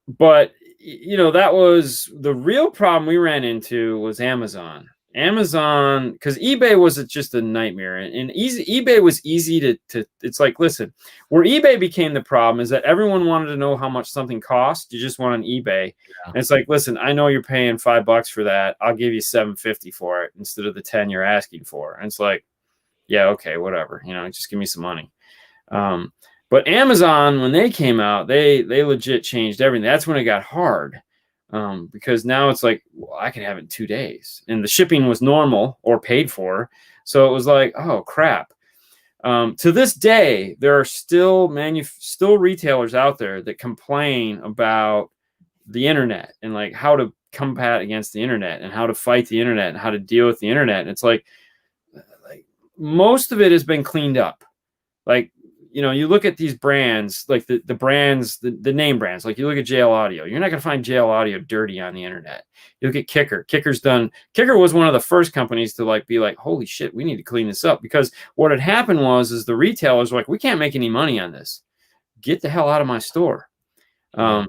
But that was the real problem we ran into was Amazon, because eBay was just a nightmare, and eBay was easy to. It's like, listen, where eBay became the problem is that everyone wanted to know how much something cost. You just went on eBay, and it's like, listen, I know you're paying $5 for that. I'll give you $7.50 for it instead of the 10 you're asking for. And it's like, yeah, okay, whatever. Just give me some money. But Amazon, when they came out, they legit changed everything. That's when it got hard, because now it's like, well, I can have it in 2 days, and the shipping was normal or paid for. So it was like, oh crap. To this day, there are still retailers out there that complain about the internet and like how to combat against the internet and how to fight the internet and how to deal with the internet. And it's like most of it has been cleaned up. Like, you look at these brands, like the brands, the name brands, like you look at JL Audio, you're not going to find JL Audio dirty on the internet. You look at Kicker. Kicker was one of the first companies to be like, holy shit, we need to clean this up, because what had happened was the retailers were like, we can't make any money on this. Get the hell out of my store. And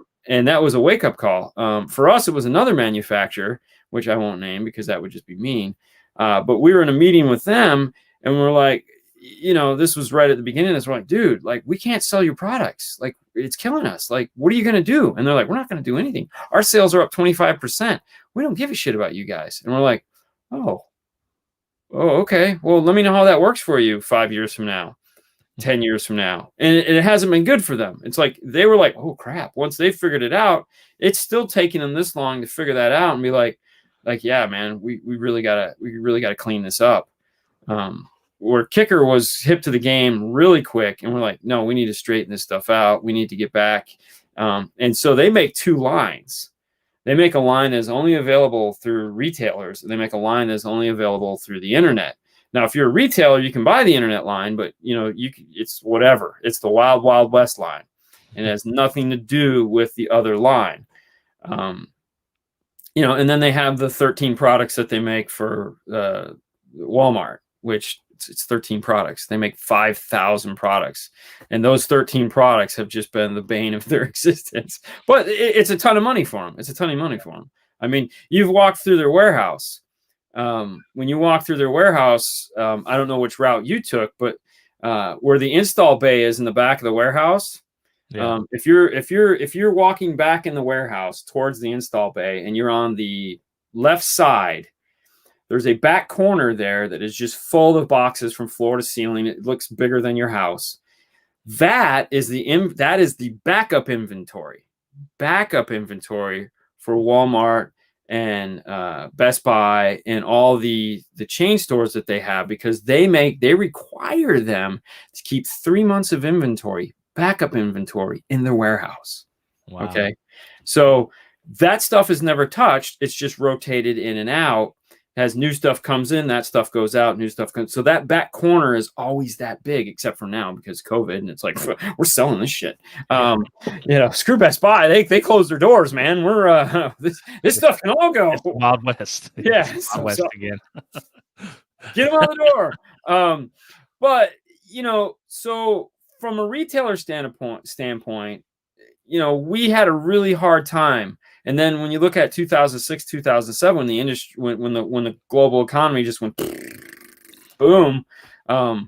that was a wake-up call. For us, it was another manufacturer, which I won't name because that would just be mean. But we were in a meeting with them, and we're like, this was right at the beginning. It's like, dude, like, we can't sell your products. Like, it's killing us. Like, what are you going to do? And they're like, we're not going to do anything. Our sales are up 25%. We don't give a shit about you guys. And we're like, oh, okay. Well, let me know how that works for you 5 years from now, 10 years from now. And it hasn't been good for them. It's like, they were like, oh crap. Once they figured it out, it's still taking them this long to figure that out and be like, yeah, man, we really gotta clean this up. Where Kicker was hip to the game really quick, and we're like, no, we need to straighten this stuff out. We need to get back. And so they make 2 lines. They make a line that's only available through retailers. They make a line that's only available through the internet. Now, if you're a retailer, you can buy the internet line, but it's whatever. It's the Wild Wild West line, and it has nothing to do with the other line. And then they have the 13 products that they make for Walmart, which it's 13 products. They make 5,000 products, and those 13 products have just been the bane of their existence. But it's a ton of money for them. It's a ton of money for them. I mean, you've walked through their warehouse. When you walk through their warehouse, I don't know which route you took, but where the install bay is in the back of the warehouse. Yeah. If you're walking back in the warehouse towards the install bay and you're on the left side, there's a back corner there that is just full of boxes from floor to ceiling. It looks bigger than your house. That is the backup inventory. Backup inventory for Walmart and Best Buy and all the chain stores that they have, because they require them to keep 3 months of inventory, backup inventory, in their warehouse. Wow. Okay. So that stuff is never touched. It's just rotated in and out. As new stuff comes in, that stuff goes out, new stuff comes. So that back corner is always that big, except for now because COVID, and it's like, we're selling this shit. Screw Best Buy. They closed their doors, man. We're this stuff can all go. It's Wild West. Yeah. Wild West again. Get them out the door. But so from a retailer standpoint, we had a really hard time. And then when you look at 2006, 2007, when the industry, when the global economy just went boom, there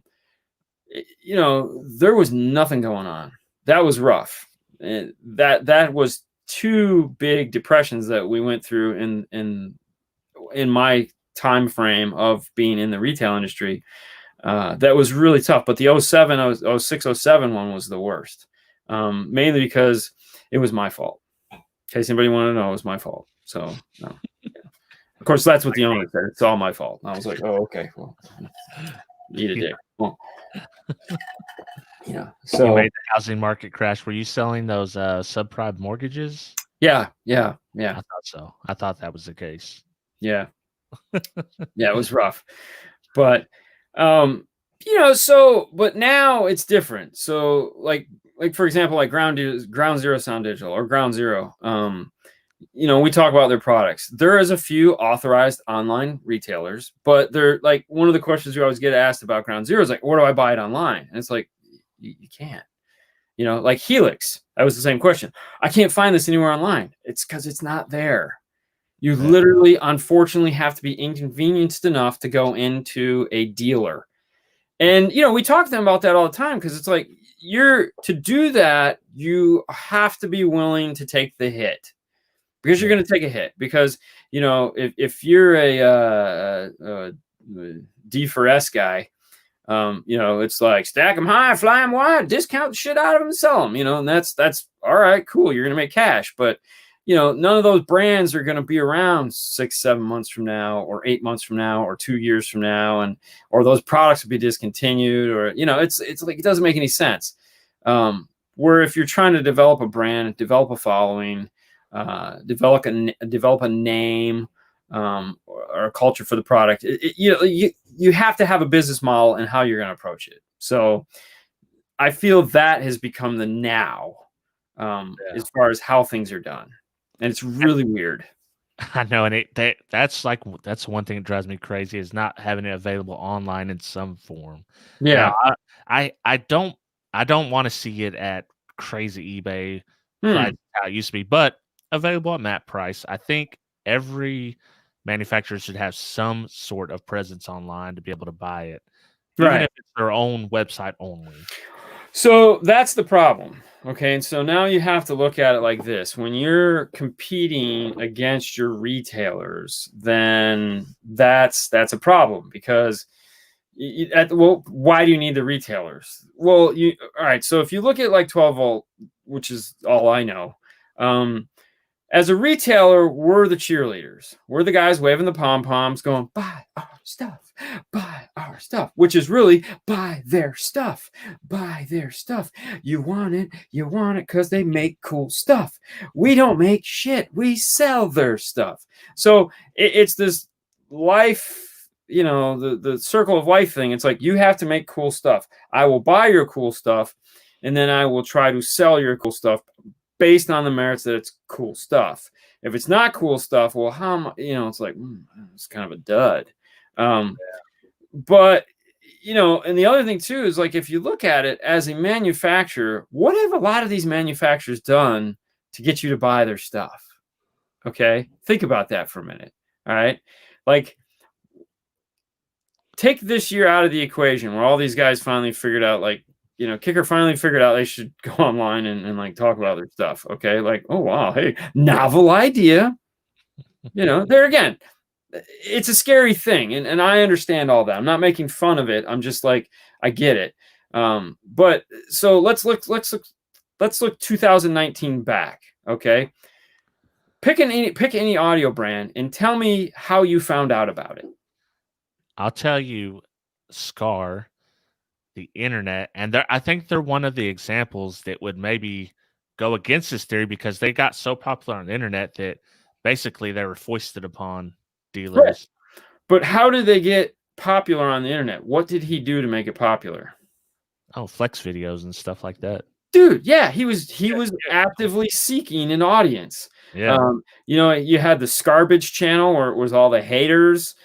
was nothing going on. That was rough. That was 2 big depressions that we went through in my time frame of being in the retail industry. That was really tough. But the 06, 07 one was the worst, mainly because it was my fault. In case anybody wanted to know, it was my fault. So, no. Yeah. Of course, that's what the owner said. It's all my fault. And I was like, oh, okay. Well, eat a dick. Well, so you made the housing market crash. Were you selling those subprime mortgages? Yeah. I thought so. I thought that was the case. Yeah. Yeah, it was rough. But, but now it's different. So, like for example, like Ground Zero Sound Digital or Ground Zero, we talk about their products. There is a few authorized online retailers, but they're like, one of the questions you always get asked about Ground Zero is like, where do I buy it online? And it's like, you can't, like Helix. That was the same question. I can't find this anywhere online. It's because it's not there. You literally, unfortunately, have to be inconvenienced enough to go into a dealer. And, we talk to them about that all the time, because it's like, to do that, you have to be willing to take the hit, because you're going to take a hit. Because, if you're a D for S guy, it's like stack them high, fly them wide, discount the shit out of them, and sell them, and that's all right, cool. You're going to make cash. But, none of those brands are going to be around 6-7 months from now, or 8 months from now, or 2 years from now, or those products will be discontinued, or it's like, it doesn't make any sense. Where if you're trying to develop a brand, develop a following, develop a name, or a culture for the product, you have to have a business model and how you're going to approach it. So I feel that has become the now, as far as how things are done. And it's really weird. I know, and that's one thing that drives me crazy, is not having it available online in some form. Yeah, now, I don't want to see it at crazy eBay price how it used to be, but available at MAP price. I think every manufacturer should have some sort of presence online to be able to buy it, even if it's their own website only. So that's the problem. Okay, and so now you have to look at it like this. When you're competing against your retailers, then that's a problem, because why do you need the retailers? Well, all right, so if you look at like 12 volt, which is all I know, as a retailer, we're the cheerleaders. We're the guys waving the pom-poms going, buy our stuff, which is really buy their stuff. You want it because they make cool stuff. We don't make shit. We sell their stuff. So it's this life, the circle of life thing. It's like, you have to make cool stuff. I will buy your cool stuff, and then I will try to sell your cool stuff based on the merits that it's cool stuff. If it's not cool stuff, well, it's like, it's kind of a dud. But, and the other thing too is, like, if you look at it as a manufacturer, what have a lot of these manufacturers done to get you to buy their stuff? Okay. Think about that for a minute. All right. Like, take this year out of the equation where all these guys finally figured out, like, Kicker finally figured out they should go online and like talk about their stuff. Okay. Like, oh, wow. Hey, novel idea. There again, it's a scary thing. And I understand all that. I'm not making fun of it. I'm just like, I get it. But so let's look 2019 back. Okay. Pick any audio brand and tell me how you found out about it. I'll tell you, Scar, the internet, and I think they're one of the examples that would maybe go against this theory, because they got so popular on the internet that basically they were foisted upon dealers. Right. But how did they get popular on the internet? What did he do to make it popular? Oh, flex videos and stuff like that. Dude, yeah, he was actively seeking an audience. Yeah. You had the Scarbage channel where it was all the haters.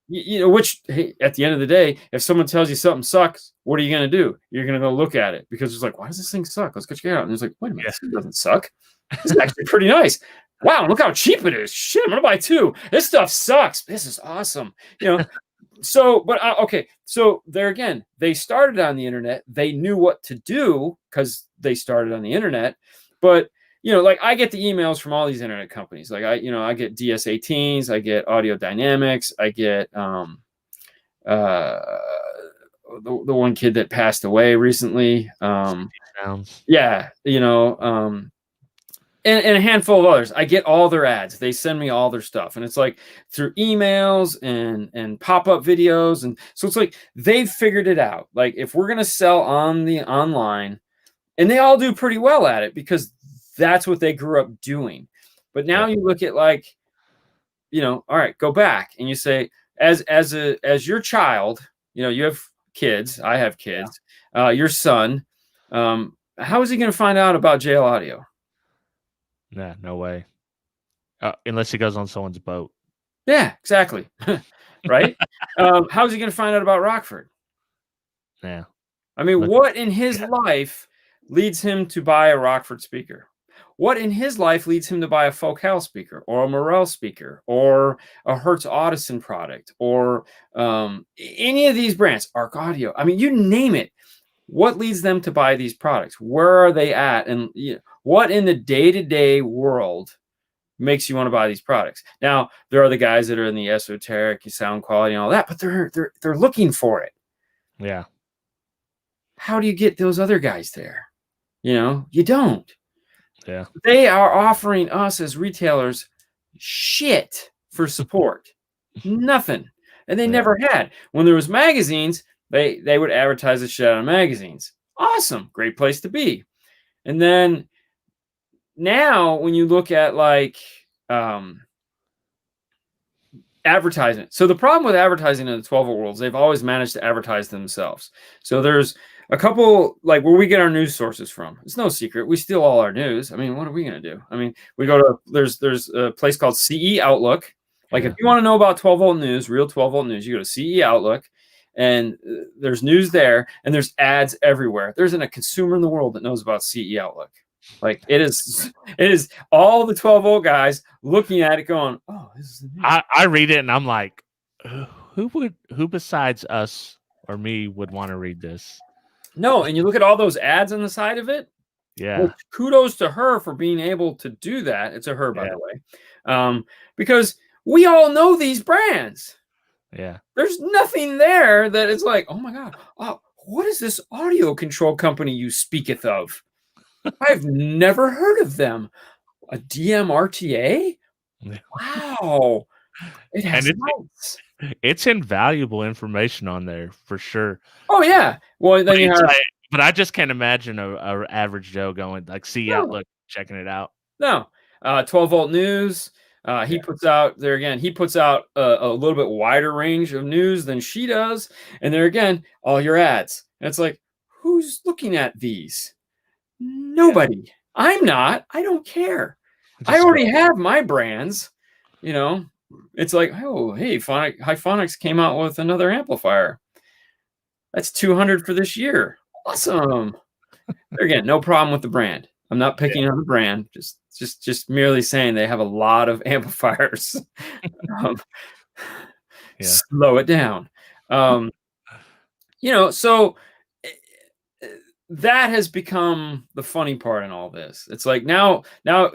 Which, hey, at the end of the day, if someone tells you something sucks, what are you going to do? You're going to go look at it, because it's like, why does this thing suck? Let's go check it out. And it's like, wait a minute, this doesn't suck. This is actually pretty nice. Wow, look how cheap it is. Shit, I'm going to buy 2. This stuff sucks. This is awesome. So, but okay. So there again, they started on the internet. They knew what to do because they started on the internet. But like, I get the emails from all these internet companies. Like, I get DS18s, I get Audio Dynamics, I get the one kid that passed away recently. Yeah, and a handful of others. I get all their ads. They send me all their stuff, and it's like through emails and pop-up videos, and so it's like they've figured it out. Like, if we're gonna sell on the online, and they all do pretty well at it because that's what they grew up doing. But now you look at, like, all right, go back and you say, as your child, you have kids. I have kids. Your son, how is he going to find out about JL Audio? Nah, no way. Unless he goes on someone's boat. Yeah, exactly. Right? How is he going to find out about Rockford? Yeah. I mean, what in his life leads him to buy a Rockford speaker? What in his life leads him to buy a Focal speaker or a Morel speaker or a Hertz Audison product or any of these brands, Arc Audio? I mean, you name it. What leads them to buy these products? Where are they at? And what in the day-to-day world makes you want to buy these products? Now, there are the guys that are in the esoteric sound quality and all that, but they're looking for it. Yeah. How do you get those other guys there? You don't. Yeah. They are offering us as retailers shit for support. Nothing. And they never had. When there was magazines, they would advertise the shit out of magazines. Awesome. Great place to be. And then now when you look at, like, advertisement. So the problem with advertising in the 12-volt world is they've always managed to advertise themselves. So there's a couple, like, where we get our news sources from. It's no secret. We steal all our news. I mean, what are we going to do? I mean, we go to, there's a place called CE Outlook. Like, if you want to know about 12-volt news, real 12-volt news, you go to CE Outlook, and there's news there, and there's ads everywhere. There isn't a consumer in the world that knows about CE Outlook. Like, it is all the 12-volt guys looking at it going, oh, this is the news. I read it and I'm like, who besides us or me would want to read this? No, and you look at all those ads on the side of it. Yeah. Well, kudos to her for being able to do that. It's a her, by the way. Because we all know these brands. Yeah. There's nothing there that is like, oh my God, what is this audio control company you speaketh of? I've never heard of them. A DMRTA? Wow. It has And lights. it's invaluable information on there for sure. Oh yeah. Well, then you have But I just can't imagine a average Joe going like see Outlook, checking it out. no 12-volt news. He puts out there again. He puts out a little bit wider range of news than she does, and there again, all your ads. And it's like, who's looking at these? Nobody. I'm not. I don't care. I already have my brands. You know, it's like, oh, hey, Hyphonics came out with another amplifier. That's 200 for this year. Awesome. There again, no problem with the brand. I'm not picking on the brand. Just merely saying they have a lot of amplifiers. Slow it down. So that has become the funny part in all this. It's like now,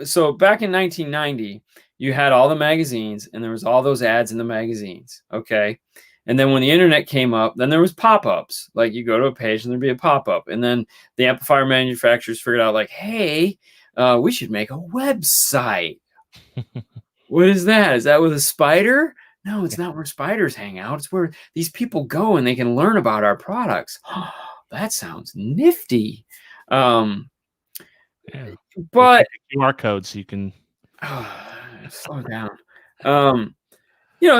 so back in 1990, you had all the magazines and there was all those ads in the magazines. Okay. And then when the internet came up, then there was pop-ups. Like you go to a page and there'd be a pop-up. And then the amplifier manufacturers figured out like, hey, we should make a website. What is that? Is that with a spider? No, it's not where spiders hang out. It's where these people go and they can learn about our products. That sounds nifty. But QR code so you can slow down.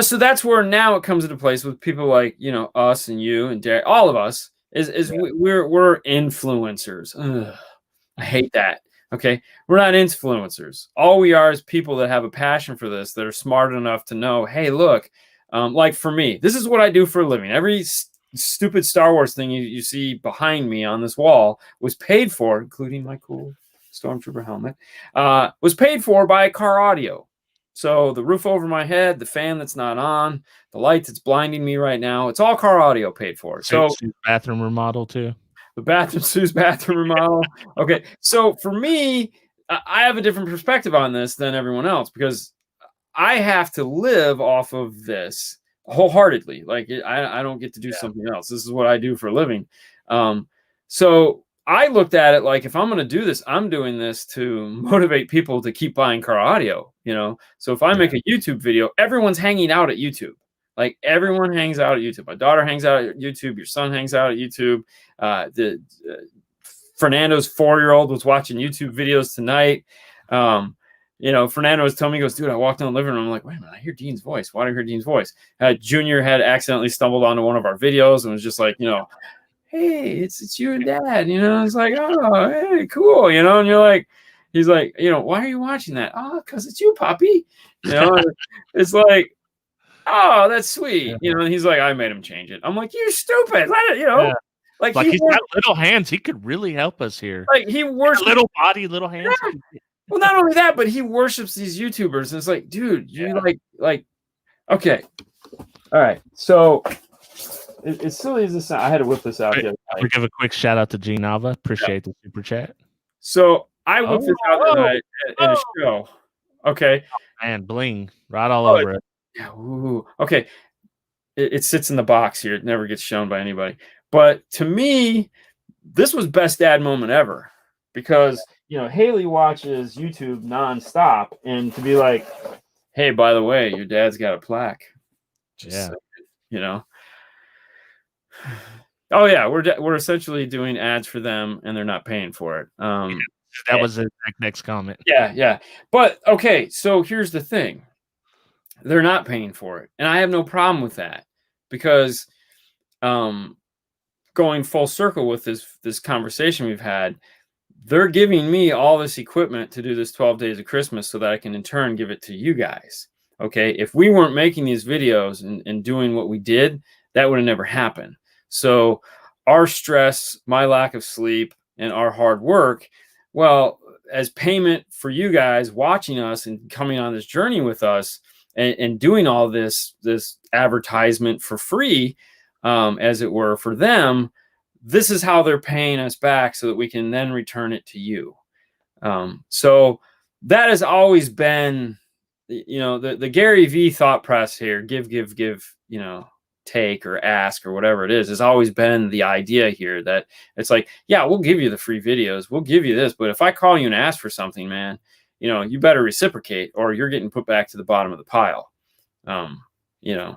So that's where now it comes into place with people like, us and you and Derek, all of us we're influencers. Ugh, I hate that. Okay. We're not influencers. All we are is people that have a passion for this, that are smart enough to know, hey, look, like for me, this is what I do for a living. Every stupid Star Wars thing you see behind me on this wall was paid for, including my cool Stormtrooper helmet, was paid for by Car Audio. So the roof over my head, the fan that's not on, the light that's blinding me right now, it's all Car Audio paid for. So bathroom remodel too. The Sue's bathroom remodel. Okay. So for me, I have a different perspective on this than everyone else because I have to live off of this wholeheartedly. Like I don't get to do something else. This is what I do for a living. So I looked at it like, if I'm going to do this, I'm doing this to motivate people to keep buying Car Audio, So if I make a YouTube video, everyone's hanging out at YouTube. Like everyone hangs out at YouTube. My daughter hangs out at YouTube. Your son hangs out at YouTube. Fernando's 4-year-old was watching YouTube videos tonight. Fernando was telling me, he goes, dude, I walked in the living room. I'm like, wait a minute, I hear Dean's voice. Why do I hear Dean's voice? Junior had accidentally stumbled onto one of our videos and was just like, hey, it's you and Dad. It's like, oh, hey, cool. And you're like, he's like, why are you watching that? Oh, because it's you, Poppy. It's like, oh, that's sweet. And he's like, I made him change it. I'm like, you're stupid. Let it, Like he's got little hands. He could really help us here. Like he worships little body, little hands. Yeah. Well, not only that, but he worships these YouTubers. And it's like, dude, you like, okay. All right. So as silly as this sounds, I had to whip this out. We give a quick shout out to G Nava. Appreciate the super chat. So I whipped this out tonight in a show. Okay. Oh, man, bling right all over it. Yeah. Ooh. Okay. It sits in the box here. It never gets shown by anybody. But to me, this was best dad moment ever because, Haley watches YouTube nonstop, and to be like, hey, by the way, your dad's got a plaque. Oh yeah, we're essentially doing ads for them, and they're not paying for it. That was the next comment. Yeah. But okay, so here's the thing: they're not paying for it, and I have no problem with that because, going full circle with this conversation we've had, they're giving me all this equipment to do this 12 days of Christmas so that I can in turn give it to you guys. Okay. If we weren't making these videos and doing what we did, that would have never happened. So our stress, my lack of sleep, and our hard work, well, as payment for you guys watching us and coming on this journey with us and doing all this advertisement for free, as it were, for them, this is how they're paying us back so that we can then return it to you. So that has always been, the Gary V thought press here, give, take or ask or whatever it is, has always been the idea here that it's like, yeah, we'll give you the free videos. We'll give you this. But if I call you and ask for something, man, you better reciprocate or you're getting put back to the bottom of the pile.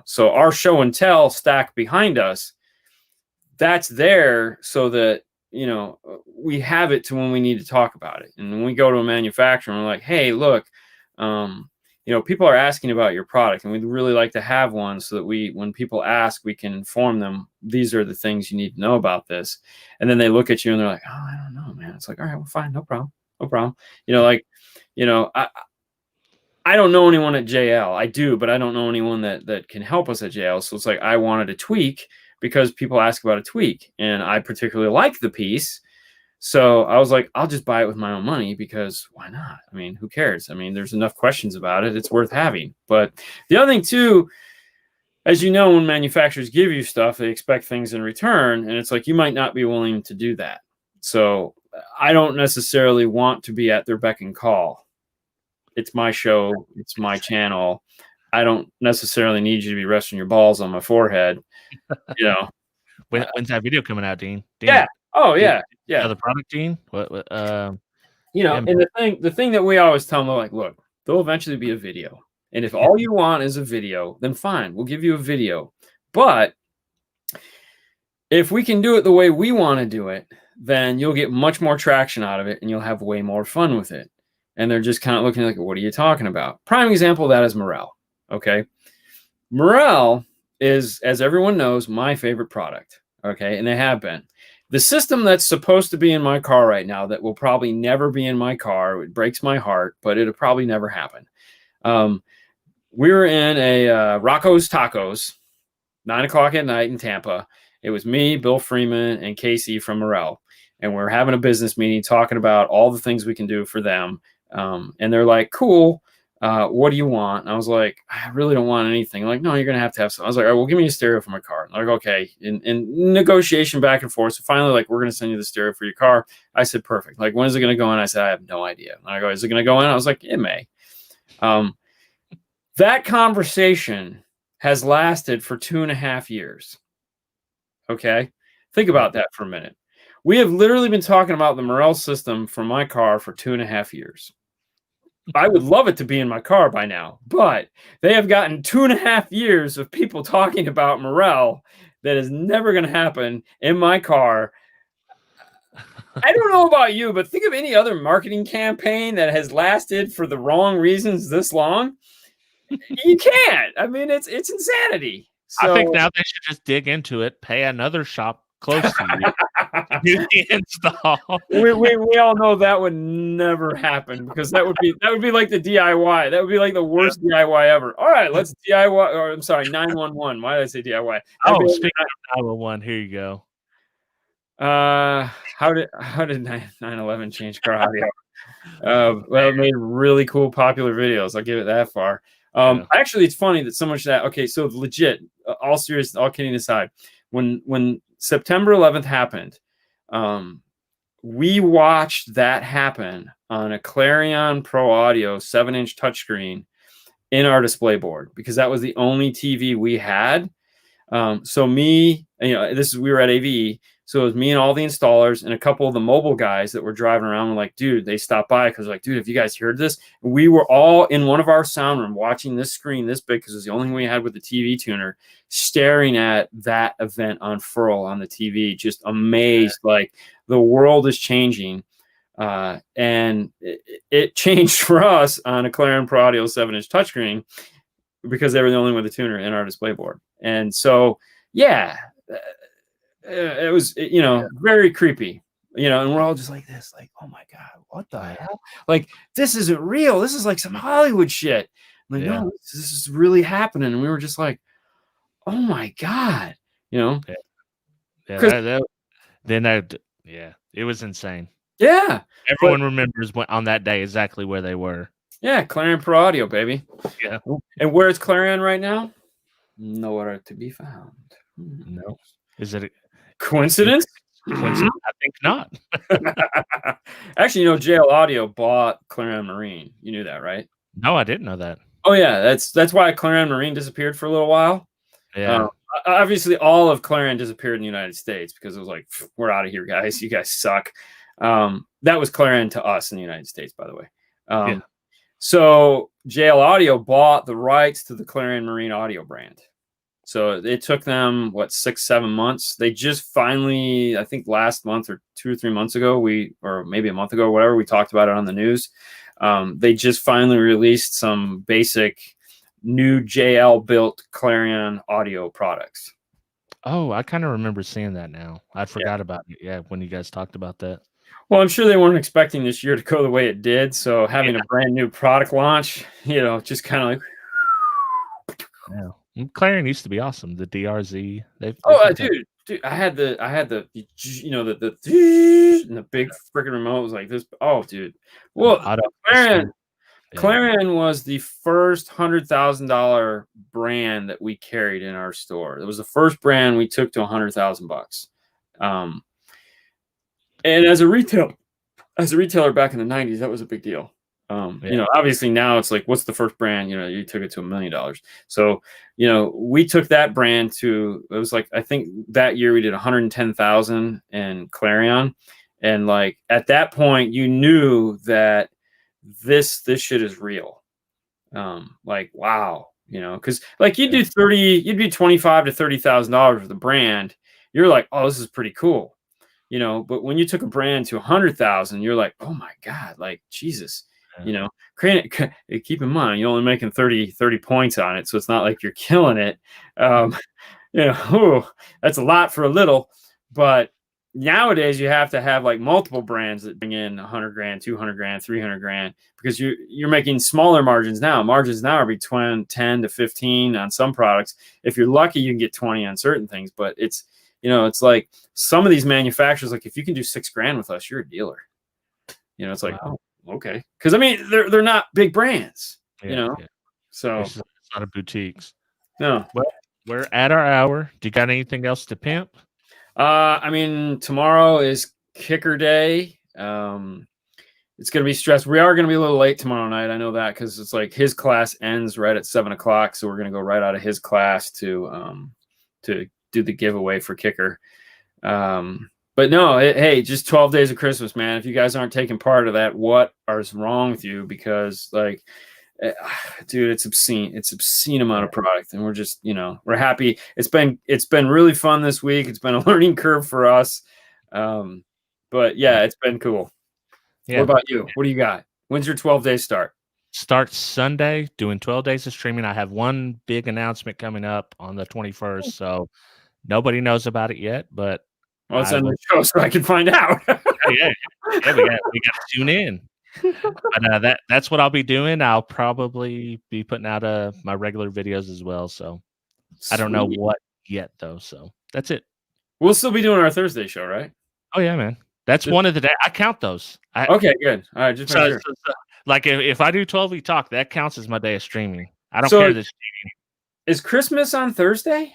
So our show and tell stack behind us, that's there so that, we have it to when we need to talk about it. And when we go to a manufacturer, we're like, hey, look, people are asking about your product and we'd really like to have one so that when people ask, we can inform them, these are the things you need to know about this. And then they look at you and they're like, oh, I don't know, man. It's like, all right, well, fine. No problem. No problem. I don't know anyone at JL. I do, but I don't know anyone that can help us at JL. So it's like, I wanted a tweak because people ask about a tweak and I particularly like the piece. So I was like, I'll just buy it with my own money because why not? I mean, who cares? I mean, there's enough questions about it. It's worth having. But the other thing too, as you know, when manufacturers give you stuff, they expect things in return. And it's like, you might not be willing to do that. So I don't necessarily want to be at their beck and call. It's my show. It's my channel. I don't necessarily need you to be resting your balls on my forehead. When's that video coming out, Dean? Yeah. Oh, yeah. Yeah. The product, Dean? And the thing that we always tell them, like, look, there'll eventually be a video. And if all you want is a video, then fine, we'll give you a video. But if we can do it the way we want to do it, then you'll get much more traction out of it and you'll have way more fun with it. And they're just kind of looking like, what are you talking about? Prime example of that is Morel. Okay. Morel is, as everyone knows, my favorite product. Okay. And they have been. The system that's supposed to be in my car right now that will probably never be in my car, it breaks my heart, but it'll probably never happen. We were in a Rocco's Tacos, 9:00 at night in Tampa. It was me, Bill Freeman, and Casey from Morel. And we're having a business meeting talking about all the things we can do for them. And they're like, cool. What do you want? And I was like, I really don't want anything. Like, no, you're going to have some. I was like, all right, well, give me a stereo for my car. And they're like, okay. In negotiation back and forth. So finally, like, we're going to send you the stereo for your car. I said, perfect. Like, when is it going to go in? I said, I have no idea. And I go, is it going to go in? I was like, it may. That conversation has lasted for 2.5 years. Okay. Think about that for a minute. We have literally been talking about the Morel system for my car for 2.5 years. I would love it to be in my car by now, but they have gotten 2.5 years of people talking about Morel that is never going to happen in my car. I don't know about you, but think of any other marketing campaign that has lasted for the wrong reasons this long. You can't. I mean, it's insanity. So, I think now they should just dig into it, pay another shop close to you, do the install. We all know that would never happen because that would be like the DIY. That would be like the worst DIY ever. All right, let's DIY. Or I'm sorry, 911. Why did I say DIY? Speaking of 911, here you go. How did 9/11 change car audio? Well, it made really cool, popular videos. I'll give it that far. Actually, it's funny that someone should that. Okay, so legit, all serious, all kidding aside, when September 11th happened, we watched that happen on a Clarion Pro Audio 7-inch touchscreen in our display board because that was the only TV we had. So me, we were at AVE. So it was me and all the installers and a couple of the mobile guys that were driving around. Were like, dude, they stopped by because like, dude, have you guys heard this? And we were all in one of our sound room watching this screen this big because it was the only thing we had with the TV tuner, staring at that event unfurl on the TV, just amazed. Like the world is changing. And it changed for us on a Clarion Pro Audio 7-inch touchscreen because they were the only one with the tuner in our display board. And so, yeah. It was, very creepy, and we're all just like this, like, oh my God, what the hell? Like, this isn't real. This is like some Hollywood shit. I'm like, no, this is really happening. And we were just like, oh my God, it was insane. Yeah. Everyone remembers on that day exactly where they were. Yeah. Clarion Pro Audio, baby. Yeah. And where is Clarion right now? Nowhere to be found. No. Is it coincidence? I think not. Actually, JL Audio bought Clarion Marine. You knew that, right? No, I didn't know that. Oh yeah, that's why Clarion Marine disappeared for a little while. Yeah. Obviously, all of Clarion disappeared in the United States because it was like, we're out of here, guys. You guys suck. That was Clarion to us in the United States, by the way. So JL Audio bought the rights to the Clarion Marine Audio brand. So it took them, what, 6-7 months. They just finally, I think last month or 2 or 3 months ago, or maybe a month ago, whatever, we talked about it on the news. They just finally released some basic new JL built Clarion audio products. Oh, I kind of remember seeing that now. I forgot about it. Yeah, when you guys talked about that. Well, I'm sure they weren't expecting this year to go the way it did. So having a brand new product launch, just kind of like. Yeah, Clarion used to be awesome. The DRZ. They've Dude, I had the and the big freaking remote was like this. Oh, dude. Well, Clarion was the first $100,000 brand that we carried in our store. It was the first brand we took to $100,000. And as a retailer back in the 90s, that was a big deal. Obviously now it's like, what's the first brand? You took it to $1 million. So, we took that brand to, it was like, I think that year we did 110,000 in Clarion. And like, at that point you knew that this shit is real. Like, wow, cause like you'd do $25,000 to $30,000 with the brand. You're like, oh, this is pretty cool. But when you took a brand to 100,000, you're like, oh my God, like Jesus. Keep in mind, you're only making 30 points on it. So it's not like you're killing it. That's a lot for a little, but nowadays you have to have like multiple brands that bring in 100 grand, 200 grand, 300 grand, because you're making smaller margins now. Margins now are between 10 to 15 on some products. If you're lucky, you can get 20 on certain things, but it's like some of these manufacturers, like if you can do $6 grand with us, you're a dealer. It's like, wow. Oh, okay. Because I mean, they're not big brands, so it's not a boutiques. No. Well, we're at our hour. Do you got anything else to pimp? I mean, tomorrow is kicker day. It's going to be stressed. We are going to be a little late tomorrow night. I know that because it's like his class ends right at 7:00. So we're going to go right out of his class to do the giveaway for kicker. But no, hey, just 12 days of Christmas, man. If you guys aren't taking part of that, what is wrong with you? Because like, dude, it's obscene. It's obscene amount of product, and we're just, we're happy. It's been really fun this week. It's been a learning curve for us. But yeah, it's been cool. Yeah. What about you? What do you got? When's your 12 days start? Starts Sunday, doing 12 days of streaming. I have one big announcement coming up on the 21st, so nobody knows about it yet, but it's on the show so I can find out. yeah, we got to tune in. But that's what I'll be doing. I'll probably be putting out my regular videos as well. So I don't know what yet though. So that's it. We'll still be doing our Thursday show, right? Oh yeah, man. That's one of the days. I count those. Okay, good. All right, just make sure. Like if I do 12 week talk, that counts as my day of streaming. I don't care this. Is Christmas on Thursday?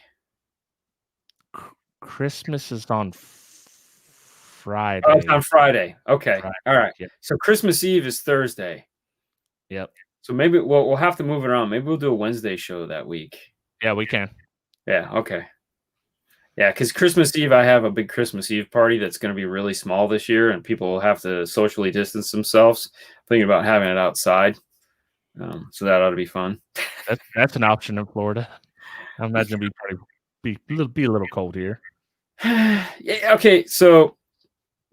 Christmas is on Friday. Oh, it's on Friday. Okay. Friday. All right. Yep. So Christmas Eve is Thursday. Yep. So maybe we'll have to move it around. Maybe we'll do a Wednesday show that week. Yeah, we can. Yeah. Okay. Yeah, because Christmas Eve, I have a big Christmas Eve party that's going to be really small this year, and people will have to socially distance themselves. I'm thinking about having it outside. So that ought to be fun. That's an option in Florida. I imagine it'd be a little cold here. Yeah, okay, so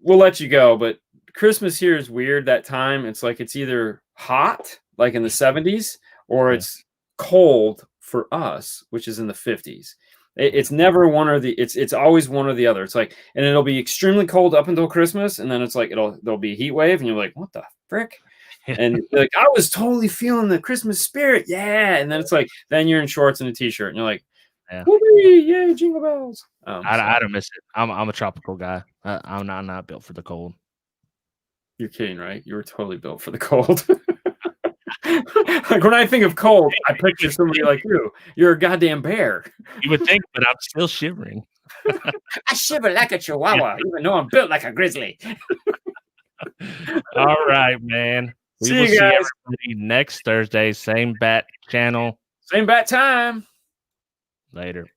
we'll let you go, but Christmas here is weird that time. It's like it's either hot, like in the 70s, or it's cold for us, which is in the 50s. It's never one or the. It's always one or the other. It's like, and it'll be extremely cold up until Christmas, and then it's like there'll be a heat wave, and you're like, what the frick? And like, I was totally feeling the Christmas spirit, yeah. And then it's like, then you're in shorts and a t-shirt, and you're like, yay, jingle bells. I don't miss it. I'm a tropical guy. I'm not built for the cold. You're kidding, right? You were totally built for the cold. Like when I think of cold, I picture somebody like you. You're a goddamn bear. You would think, but I'm still shivering. I shiver like a chihuahua, even though I'm built like a grizzly. All right, man. We will see everybody next Thursday. Same bat channel. Same bat time. Later.